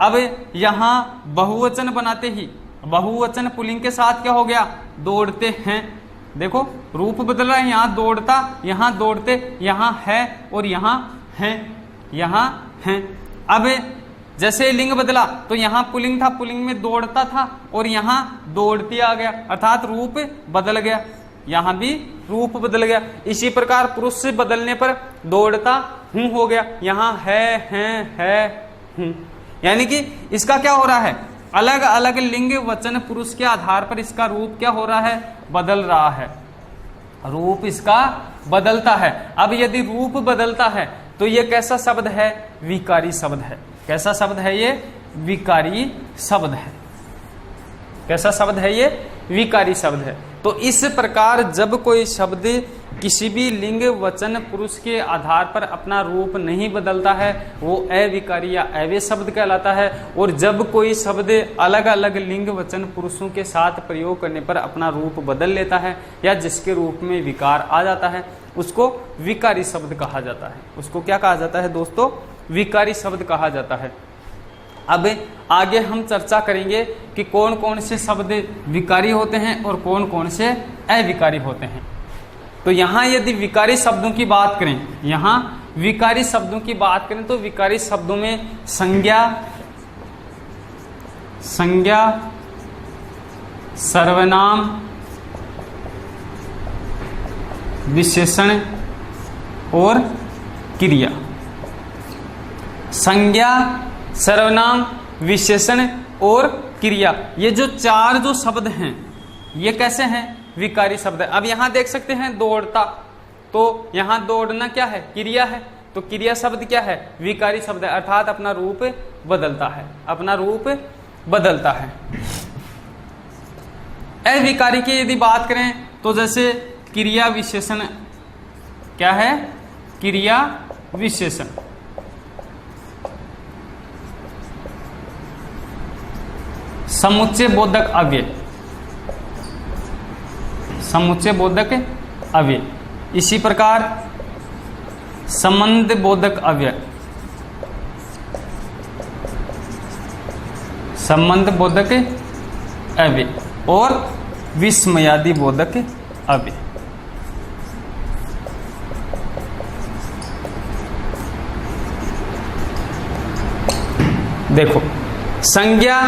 अब यहां बहुवचन बनाते ही बहुवचन पुल्लिंग के साथ क्या हो गया, दौड़ते हैं। देखो रूप बदल रहा है, यहां दौड़ता, यहां दौड़ते, यहां है और यहां है, यहां है। अब जैसे लिंग बदला तो यहां पुल्लिंग था, पुल्लिंग में दौड़ता था और यहां दौड़ती आ गया, अर्थात रूप बदल गया, यहां भी रूप बदल गया। इसी प्रकार पुरुष से बदलने पर दौड़ता हूं हो गया, यहां है हूं, यानी कि इसका क्या हो रहा है, अलग अलग लिंग वचन पुरुष के आधार पर इसका रूप क्या हो रहा है, बदल रहा है, रूप इसका बदलता है। अब यदि रूप बदलता है तो ये कैसा शब्द है, विकारी शब्द है। कैसा शब्द है ये, विकारी शब्द है। कैसा शब्द है ये, विकारी शब्द है। तो इस प्रकार जब कोई शब्द किसी भी लिंग वचन पुरुष के आधार पर अपना रूप नहीं बदलता है वो अविकारी या अव्यय शब्द कहलाता है, और जब कोई शब्द अलग अलग लिंग वचन पुरुषों के साथ प्रयोग करने पर अपना रूप बदल लेता है या जिसके रूप में विकार आ जाता है उसको विकारी शब्द कहा जाता है। उसको क्या कहा जाता है दोस्तों, विकारी शब्द कहा जाता है। अब आगे हम चर्चा करेंगे कि कौन कौन से शब्द विकारी होते हैं और कौन कौन से अविकारी होते हैं। तो यहाँ यदि विकारी शब्दों की बात करें, यहाँ विकारी शब्दों की बात करें तो विकारी शब्दों में संज्ञा, सर्वनाम, विशेषण और क्रिया। संज्ञा, सर्वनाम, विशेषण और क्रिया, ये जो चार जो शब्द हैं ये कैसे हैं, विकारी शब्द है। अब यहां देख सकते हैं दौड़ता, तो यहां दौड़ना क्या है, क्रिया है, तो क्रिया शब्द क्या है, विकारी शब्द है, अर्थात अपना रूप बदलता है, अपना रूप बदलता है। अविकारी की यदि बात करें तो जैसे क्रिया विशेषण, क्या है, क्रिया विशेषण, समुच्चय बोधक अव्यय, समुच्चय बोधक अव्यय, इसी प्रकार संबंध बोधक अव्यय, संबंध बोधक अव्यय और विस्मयादि बोधक अव्यय। देखो, संज्ञा,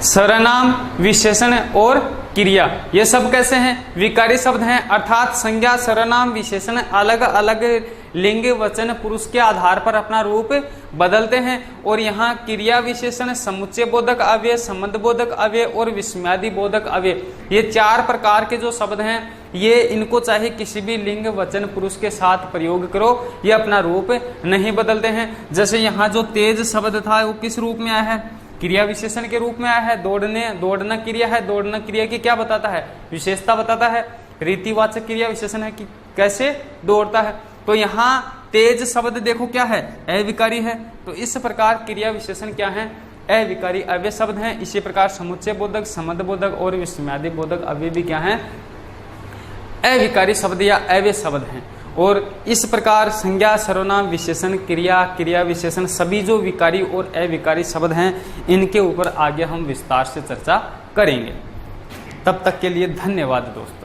सर्वनाम, विशेषण और क्रिया, ये सब कैसे हैं? विकारी शब्द हैं, अर्थात संज्ञा, सर्वनाम, विशेषण अलग अलग लिंग, वचन, पुरुष के आधार पर अपना रूप बदलते हैं। और यहाँ क्रिया, विशेषण, समुच्चय बोधक अव्यय, संबंध बोधक अव्यय और विस्मयादि बोधक अव्यय, ये 4 प्रकार के जो शब्द हैं, ये इनको चाहे किसी भी लिंग, वचन, पुरुष के साथ प्रयोग करो, ये अपना रूप नहीं बदलते हैं। जैसे यहाँ जो तेज शब्द था वो किस रूप में आया है? क्रिया विशेषण के रूप में आया है। दौड़ना क्रिया है, दौड़ना क्रिया की क्या बताता है? विशेषता बताता है। रीतिवाचक क्रिया विशेषण है कि कैसे दौड़ता है। तो यहाँ तेज शब्द देखो क्या है? अविकारी है। तो इस प्रकार क्रिया विशेषण क्या है? अविकारी अव्यय शब्द हैं। इसी प्रकार समुच्चय बोधक, संबंध बोधक और विस्मयादि बोधक अव्यय भी क्या है? अविकारी शब्द या अव्यय शब्द हैं। और इस प्रकार संज्ञा, सर्वनाम, विशेषण, क्रिया, क्रिया विशेषण सभी जो विकारी और अविकारी शब्द हैं, इनके ऊपर आगे हम विस्तार से चर्चा करेंगे। तब तक के लिए धन्यवाद दोस्तों।